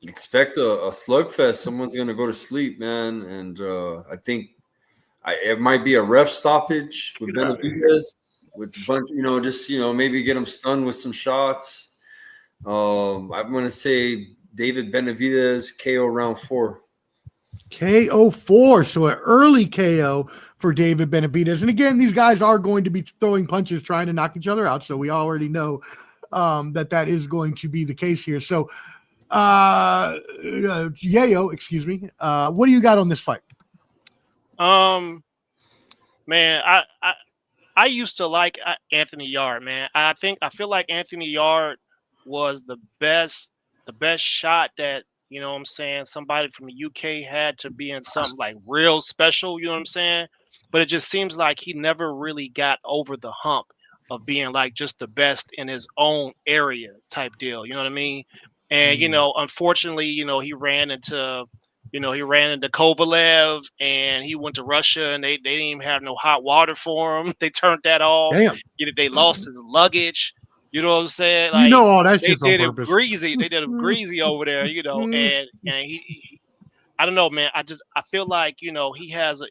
Speaker 4: Expect a slugfest. Someone's going to go to sleep, man. And I think it might be a ref stoppage with Benavidez with a bunch, maybe get him stunned with some shots. I'm going to say David Benavidez KO round 4.
Speaker 1: KO 4, so an early KO for David Benavidez. And again, these guys are going to be throwing punches, trying to knock each other out. So we already know that is going to be the case here. So, Yayo, excuse me. What do you got on this fight?
Speaker 5: Man, I used to like Anthony Yarde, man. I feel like Anthony Yarde was the best shot that, you know what I'm saying, somebody from the UK had to be in something like real special, you know what I'm saying? But it just seems like he never really got over the hump of being like just the best in his own area type deal, you know what I mean? And, unfortunately, he ran into Kovalev, and he went to Russia, and they didn't even have no hot water for him. They turned that off.
Speaker 1: Damn.
Speaker 5: They lost his luggage. You know what I'm saying? Like,
Speaker 1: all that shit's on
Speaker 5: did him
Speaker 1: purpose.
Speaker 5: Greasy. They did him greasy over there, and he I don't know, man. I feel like, he has a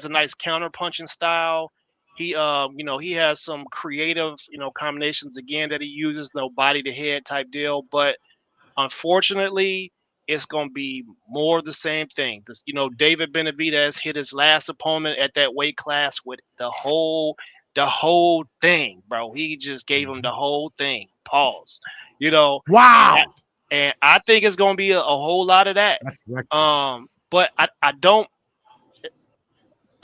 Speaker 5: nice counter punching style. He has some creative, combinations again that he uses, no body to head type deal. But unfortunately, it's going to be more of the same thing. David Benavidez hit his last opponent at that weight class with the whole thing, bro. He just gave him the whole thing. Pause.
Speaker 1: Wow.
Speaker 5: And I think it's going to be a whole lot of that.
Speaker 1: That's correct.
Speaker 5: But I don't.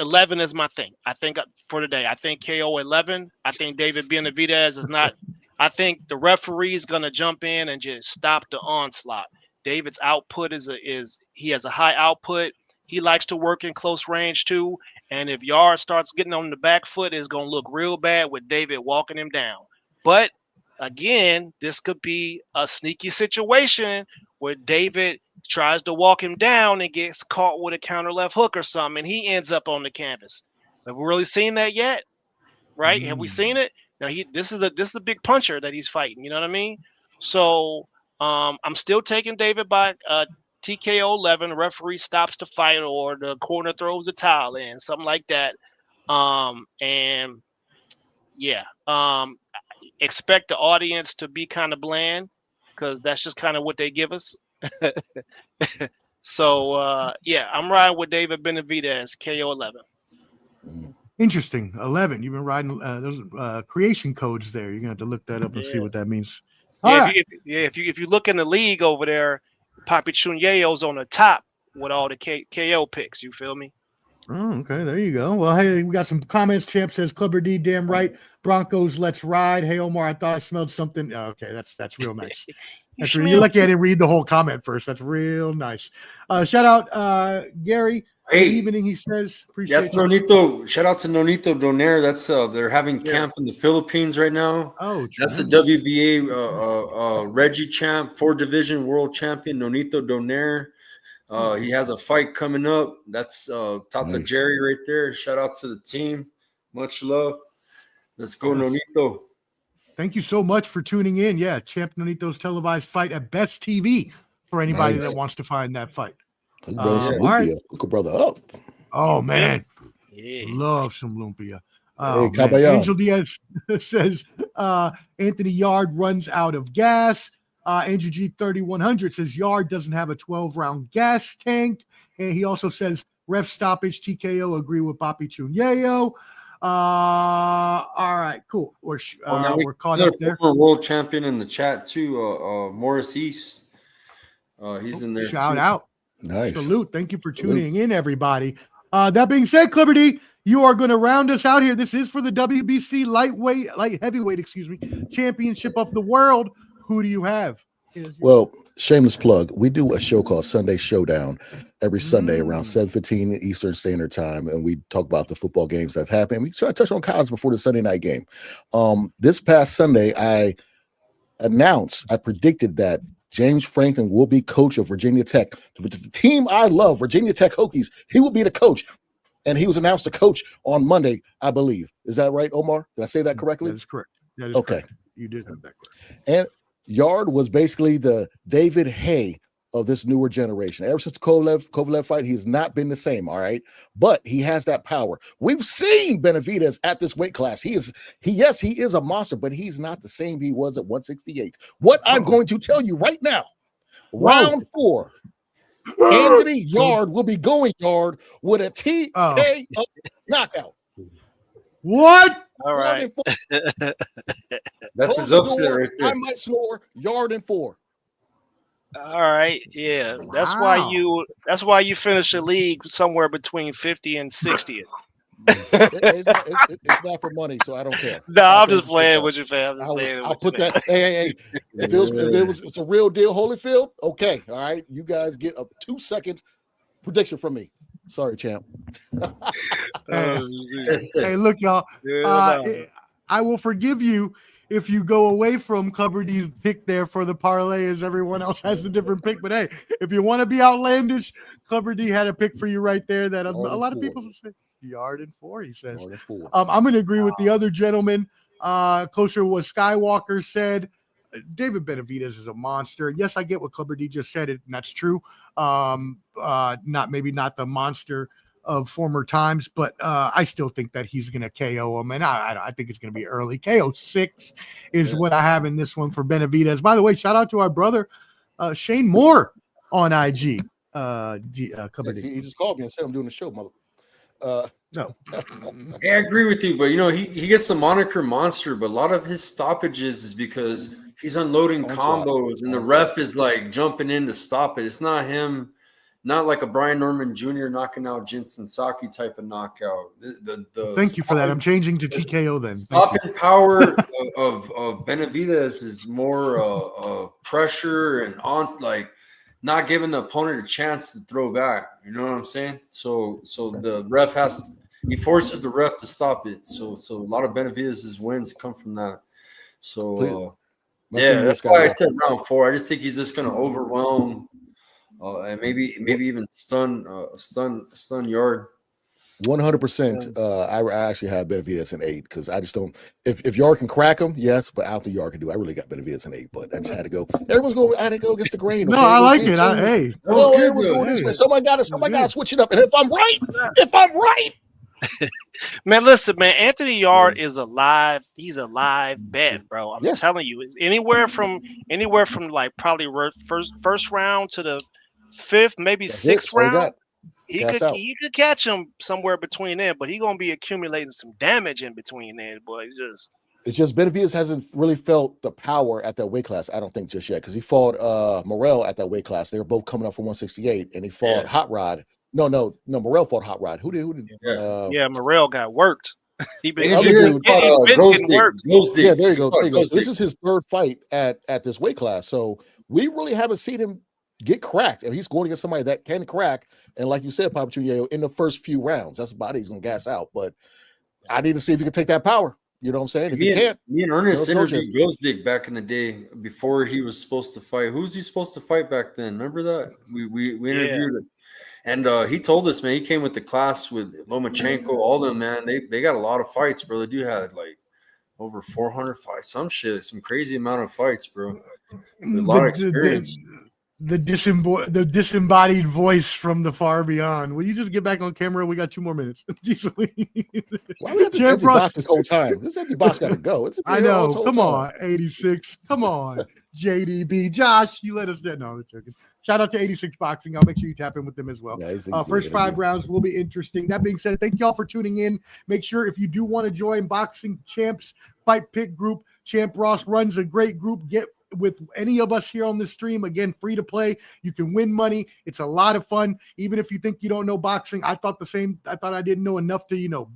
Speaker 5: 11 is my thing. I think for today, I think KO 11. I think David Benavidez is not. I think the referee is going to jump in and just stop the onslaught. David's output he has a high output. He likes to work in close range too. And if Yarde starts getting on the back foot, it's going to look real bad with David walking him down. But again, this could be a sneaky situation where David tries to walk him down and gets caught with a counter left hook or something, and he ends up on the canvas. Have we really seen that yet? Right? Have we seen it? Now this is a big puncher that he's fighting. You know what I mean? So I'm still taking David by TKO 11. The referee stops the fight, or the corner throws the towel in, something like that. Expect the audience to be kind of bland, because that's just kind of what they give us. So I'm riding with David Benavidez, KO 11.
Speaker 1: Interesting. 11. You've been riding those creation codes there. You're gonna have to look that up and see what that means.
Speaker 5: If you look in the league over there, Papi Choon Yayo's on the top with all the KO picks. You feel me?
Speaker 1: Oh, okay. There you go. Well, hey, we got some comments. Champ says Clubber D, damn right. Broncos, let's ride. Hey, Omar, I thought I smelled something. Okay, that's real nice. You're lucky I didn't read the whole comment first. That's real nice. Shout out Gary.
Speaker 4: Hey,
Speaker 1: good evening, he says. Appreciate
Speaker 4: that's
Speaker 1: you.
Speaker 4: Nonito. Shout out to Nonito Donaire. That's they're having camp in the Philippines right now.
Speaker 1: Oh,
Speaker 4: that's the WBA Reggie champ, 4-division world champion Nonito Donaire. He has a fight coming up. That's Tata Jerry right there. Shout out to the team. Much love. Let's go, Nonito.
Speaker 1: Thank you so much for tuning in. Yeah, Champ Nonito's televised fight at Best TV for anybody that wants to find that fight.
Speaker 6: All right. Look a brother up.
Speaker 1: Oh, man.
Speaker 5: Yeah.
Speaker 1: Love some lumpia.
Speaker 6: Hey,
Speaker 1: Angel Diaz says Anthony Yarde runs out of gas. Andrew G 3100 says Yarde doesn't have a 12-round gas tank, and he also says ref stoppage TKO. Agree with Papi, Choon, Yayo. All right, cool. We're caught up there.
Speaker 4: Former world champion in the chat too, Morris East. He's in there.
Speaker 1: Shout
Speaker 4: too.
Speaker 1: out.
Speaker 6: Nice.
Speaker 1: Salute. Thank you for tuning in, everybody. That being said, Clipper D, you are going to round us out here. This is for the WBC light heavyweight, championship of the world. Who do you have?
Speaker 6: Well, shameless plug. We do a show called Sunday Showdown every Sunday around 7:15 Eastern Standard Time, and we talk about the football games that's happening. We try to touch on college before the Sunday night game. This past Sunday, I predicted that James Franklin will be coach of Virginia Tech. The team I love, Virginia Tech Hokies, he will be the coach. And he was announced the coach on Monday, I believe. Is that right, Omar? Did I say that correctly?
Speaker 1: That is correct. That is
Speaker 6: okay.
Speaker 1: Correct. You did have that correct.
Speaker 6: And Yarde was basically the David Hay of this newer generation. Ever since the Kovalev fight, he has not been the same, all right? But he has that power. We've seen Benavidez at this weight class. He is a monster, but he's not the same he was at 168. What I'm going to tell you right now, round 4, Anthony Yarde will be going Yarde with a TKO knockout.
Speaker 1: What?
Speaker 5: All right.
Speaker 4: That's his upset right there.
Speaker 6: I might snore Yarde in 4.
Speaker 5: All right, yeah. That's why you finish the league somewhere between 50 and 60th.
Speaker 6: It's not for money, so I don't care.
Speaker 5: No, I'm just playing with you, fam.
Speaker 6: I'll put that. Hey. If it's a real deal, Holyfield, okay. All right. You guys get a 2-second prediction from me. Sorry, champ.
Speaker 1: Hey, look, y'all. I will forgive you if you go away from Clubber D's pick there for the parlay, as everyone else has a different pick. But hey, if you want to be outlandish, Clubber D had a pick for you right there that a lot of people say Yarde in 4, he says. I'm going to agree with the other gentleman. Closer what Skywalker said. David Benavidez is a monster. Yes, I get what Clubber D just said, and that's true. Not the monster of former times, but I still think that he's going to KO him, and I think it's going to be early. KO 6 is what I have in this one for Benavidez. By the way, shout out to our brother Shane Moore on IG.
Speaker 6: He just called me and said I'm doing the show, mother.
Speaker 1: No.
Speaker 4: Hey, I agree with you, but he gets the moniker monster, but a lot of his stoppages is because he's unloading combos and the ref is like jumping in to stop it. It's not him, not like a Brian Norman Jr. knocking out Jinsen Saki type of knockout.
Speaker 1: Thank you for that. I'm changing to TKO then.
Speaker 4: Stopping power of Benavidez is more pressure and not giving the opponent a chance to throw back. You know what I'm saying? So the ref he forces the ref to stop it. So a lot of Benavidez's wins come from that. So that's why I said round 4. I just think he's just going to overwhelm and maybe even stun Yarde.
Speaker 6: 100%. I actually have Benavidez in 8 because I just don't. If Yarde can crack him, yes, but I don't think Yarde can do. I really got Benavidez in 8, but I just had to go. Everyone's going. I had to go against the grain.
Speaker 1: No, I like it.
Speaker 6: Everyone's going this way. Somebody got to switch it up. And if I'm right,
Speaker 5: man, listen, man. Anthony Yarde is alive. He's a live bet, bro. I'm telling you, anywhere from like probably first round to the 5th, maybe 6th round. He could catch him somewhere between there, but he's gonna be accumulating some damage in between there, boy.
Speaker 6: It's just Benavidez hasn't really felt the power at that weight class, I don't think, just yet, because he fought Morrell at that weight class. They were both coming up from 168, and he fought Hot Rod. No, Morrell fought Hot Rod. Who did?
Speaker 5: Morrell got worked. He been
Speaker 6: Yeah,
Speaker 5: getting worked.
Speaker 6: Yeah, there you go. This is his 3rd fight at this weight class, so we really haven't seen him get cracked, and he's going against somebody that can crack. And like you said, Papi, Yayo, in the first few rounds, that's about it. He's gonna gas out. But I need to see if he can take that power. You know what I'm saying? If he can't,
Speaker 4: me and Ernest interviewed Grosdick back in the day before he was supposed to fight. Who's he supposed to fight back then? Remember that? We interviewed him, and he told us, man, he came with the class with Lomachenko, all them, man. They got a lot of fights, bro. The dude had like over 400 fights, some crazy amount of fights, bro. A lot of experience.
Speaker 1: The disembodied voice from the far beyond. Will you just get back on camera? We got 2 more minutes.
Speaker 6: Why we have this empty box this whole time? This empty box got to go.
Speaker 1: I know. Come on, 86. Come on. JDB. Josh, you let us know. No, I'm joking. Shout out to 86 Boxing. I'll make sure you tap in with them as well.
Speaker 6: Yeah,
Speaker 1: First 5 rounds will be interesting. That being said, thank y'all for tuning in. Make sure if you do want to join Boxing Champs Fight Pick Group, Champ Ross runs a great group. Get with any of us here on the stream. Again, free to play. You can win money. It's a lot of fun. Even if you think you don't know boxing, I thought the same. I thought I didn't know enough to,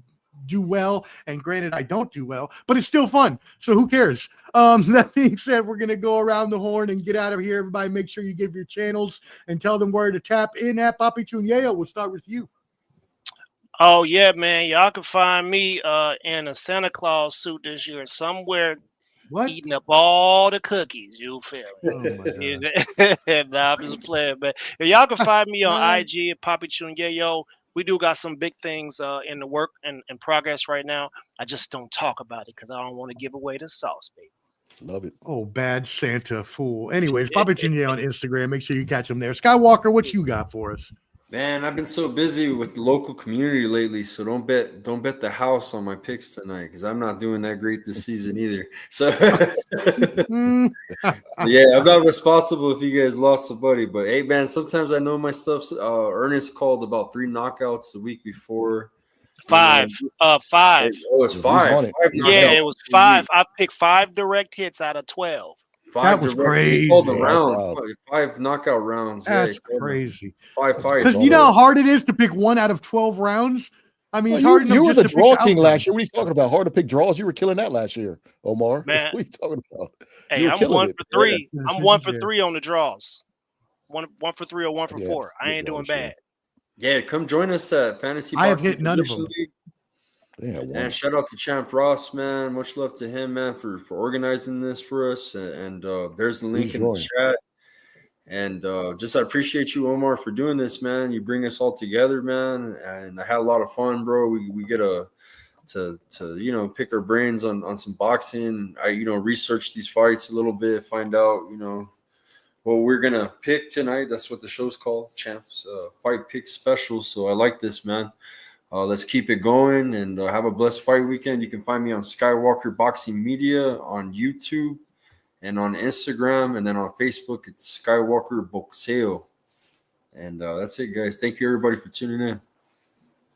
Speaker 1: do well. And granted, I don't do well, but it's still fun. So who cares? That being said, we're going to go around the horn and get out of here. Everybody make sure you give your channels and tell them where to tap in at. Papi, Choon, Yayo, we'll start with you.
Speaker 5: Oh yeah, man. Y'all can find me in a Santa Claus suit this year somewhere.
Speaker 1: What?
Speaker 5: Eating up all the cookies, you feel me?
Speaker 1: Oh my God.
Speaker 5: Nah, I'm just playing, but y'all can find me on IG at Papi Choon Yayo. We do got some big things in the work and in progress right now. I just don't talk about it because I don't want to give away the sauce, baby.
Speaker 6: Love it.
Speaker 1: Oh, bad Santa fool. Anyways, Papi Choon Yayo on Instagram. Make sure you catch him there. Skywalker, what you got for us?
Speaker 4: Man, I've been so busy with the local community lately, so don't bet the house on my picks tonight because I'm not doing that great this season either. So, yeah, I'm not responsible if you guys lost somebody. But hey, man, sometimes I know my stuff's. Ernest called about 3 knockouts the week before.
Speaker 5: 5. 5.
Speaker 4: Oh, it's 5.
Speaker 5: Yeah, it was 5. I picked 5 direct hits out of 12.
Speaker 4: 5
Speaker 1: that was
Speaker 4: direct,
Speaker 1: crazy.
Speaker 4: Called the round. 5 knockout rounds.
Speaker 1: That's crazy.
Speaker 4: 5 fights.
Speaker 1: Because you know how hard it is to pick 1 out of 12 rounds? I mean, it's hard enough
Speaker 6: you were
Speaker 1: just
Speaker 6: the
Speaker 1: to
Speaker 6: draw
Speaker 1: pick
Speaker 6: king
Speaker 1: outcomes.
Speaker 6: last year. What are you talking about? Hard to pick draws. You were killing that last year, Omar.
Speaker 5: Man.
Speaker 6: What are you talking about?
Speaker 5: Hey, I'm 1 for 3.
Speaker 1: Yeah.
Speaker 5: I'm 1 for 3 on the draws. 1 for 3 or 1 for 4. I ain't doing
Speaker 6: draws,
Speaker 5: bad.
Speaker 4: Yeah, come join us at Fantasy
Speaker 1: I have
Speaker 4: Boxing
Speaker 1: hit none of them.
Speaker 4: League. And shout out to Champ Ross, man. Much love to him, man, for organizing this for us. And there's the link in the chat. And just I appreciate you, Omar, for doing this, man. You bring us all together, man. And I had a lot of fun, bro. We get to pick our brains on some boxing. I research these fights a little bit, find out what we're gonna pick tonight. That's what the show's called, Champs Fight Pick Special. So I like this, man. Let's keep it going and have a blessed fight weekend. You can find me on Skywalker Boxing Media on YouTube and on Instagram, and then on Facebook, it's Skywalker Boxeo. And that's it, guys. Thank you, everybody, for tuning in.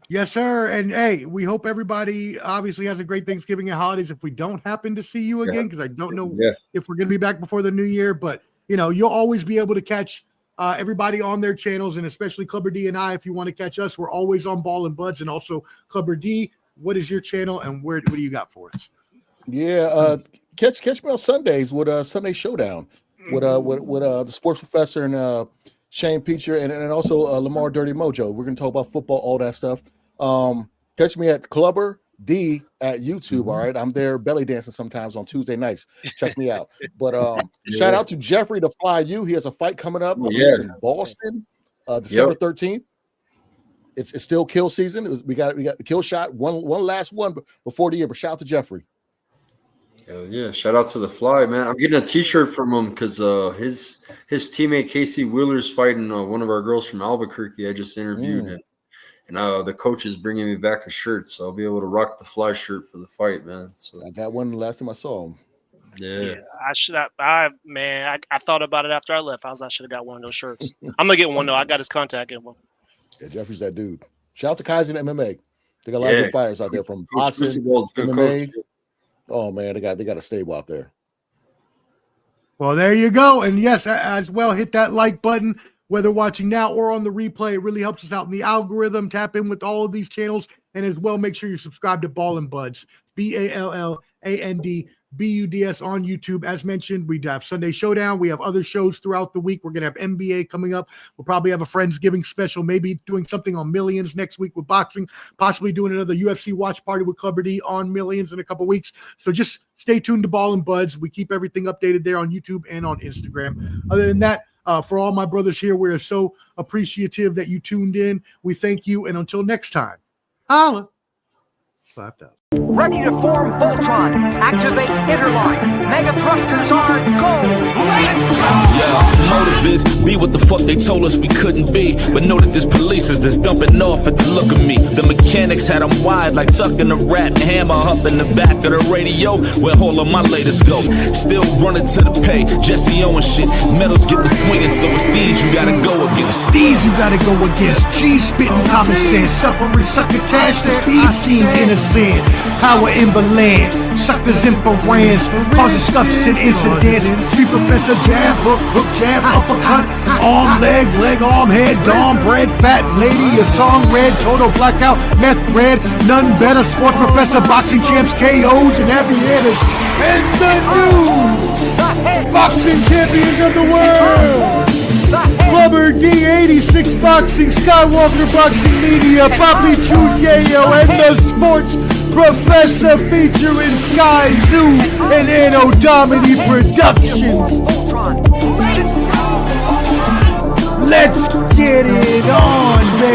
Speaker 1: Yes, sir. And hey, we hope everybody obviously has a great Thanksgiving and holidays. If we don't happen to see you again, because I don't know if we're going to be back before the new year, but you'll always be able to catch everybody on their channels, and especially Clubber D and I. If you want to catch us, we're always on Ball and Buds, and also Clubber D. What is your channel, and what do you got for us?
Speaker 6: Yeah, catch me on Sundays with Sunday Showdown with the sports professor and Shane Peacher and also Lamar Dirty Mojo. We're gonna talk about football, all that stuff. Catch me at Clubber D at YouTube. All right, I'm there belly dancing sometimes on Tuesday nights. Check me out. But shout out to Jeffrey the Fly U. He has a fight coming up in Boston, December 13th. It's still kill season. We got the kill shot, one last one before the year. But shout out to Jeffrey.
Speaker 4: Hell yeah! Shout out to the Fly, man. I'm getting a T-shirt from him because his teammate Casey Wheeler's fighting one of our girls from Albuquerque. I just interviewed and the coach is bringing me back a shirt, so I'll be able to rock the Fly shirt for the fight, man. So
Speaker 6: I got one the last time I saw him.
Speaker 4: Yeah.
Speaker 5: I should have. I thought about it after I left. I should have got one of those shirts. I'm gonna get one though. I got his contact info.
Speaker 6: Yeah, Jeffrey's that dude. Shout out to Kaizen MMA. They got a lot of good fighters out there from boxing, MMA. Oh man, they got a stable out there.
Speaker 1: Well, there you go. And yes, as well, hit that like button, whether watching now or on the replay. It really helps us out in the algorithm. Tap in with all of these channels. And as well, make sure you subscribe to Ball and Buds, BALLAND BUDS on YouTube. As mentioned, we have Sunday Showdown. We have other shows throughout the week. We're going to have NBA coming up. We'll probably have a Friendsgiving special, maybe doing something on Millions next week with boxing, possibly doing another UFC watch party with Clubber D on Millions in a couple weeks. So just stay tuned to Ball and Buds. We keep everything updated there on YouTube and on Instagram. Other than that, for all my brothers here, we are so appreciative that you tuned in. We thank you. And until next time, holla. 5,000.
Speaker 2: Ready to form Voltron. Activate Interline. Mega thrusters are go. Let's go!
Speaker 3: Yeah, motive is be what the fuck they told us we couldn't be. But know that there's policers that's dumping off at the look of me. The mechanics had them wide like tucking a rat and hammer up in the back of the radio where all of my latest go. Still running to the pay, Jesse Owens shit. Metals get the swinging, so it's these you gotta go against.
Speaker 1: These you gotta go against. G spitting common sense. Suffering succotash. The speed seem innocent. Power in the land. Suckers infrarans. Causing scuffs and incidents. Street professor jab, hook jab, uppercut. Arm, leg, arm, head, dom, bread, fat lady, a song red, total blackout, meth red, none better. Sports professor, boxing champs, KOs, and heavy hitters. And the new boxing champions of the world. Clubber D86 Boxing, Skywalker Boxing Media, Papi, Choon, Yayo, and the Sports Professor featuring Sky Zoo and Anno Domini Productions. Let's get it on, baby.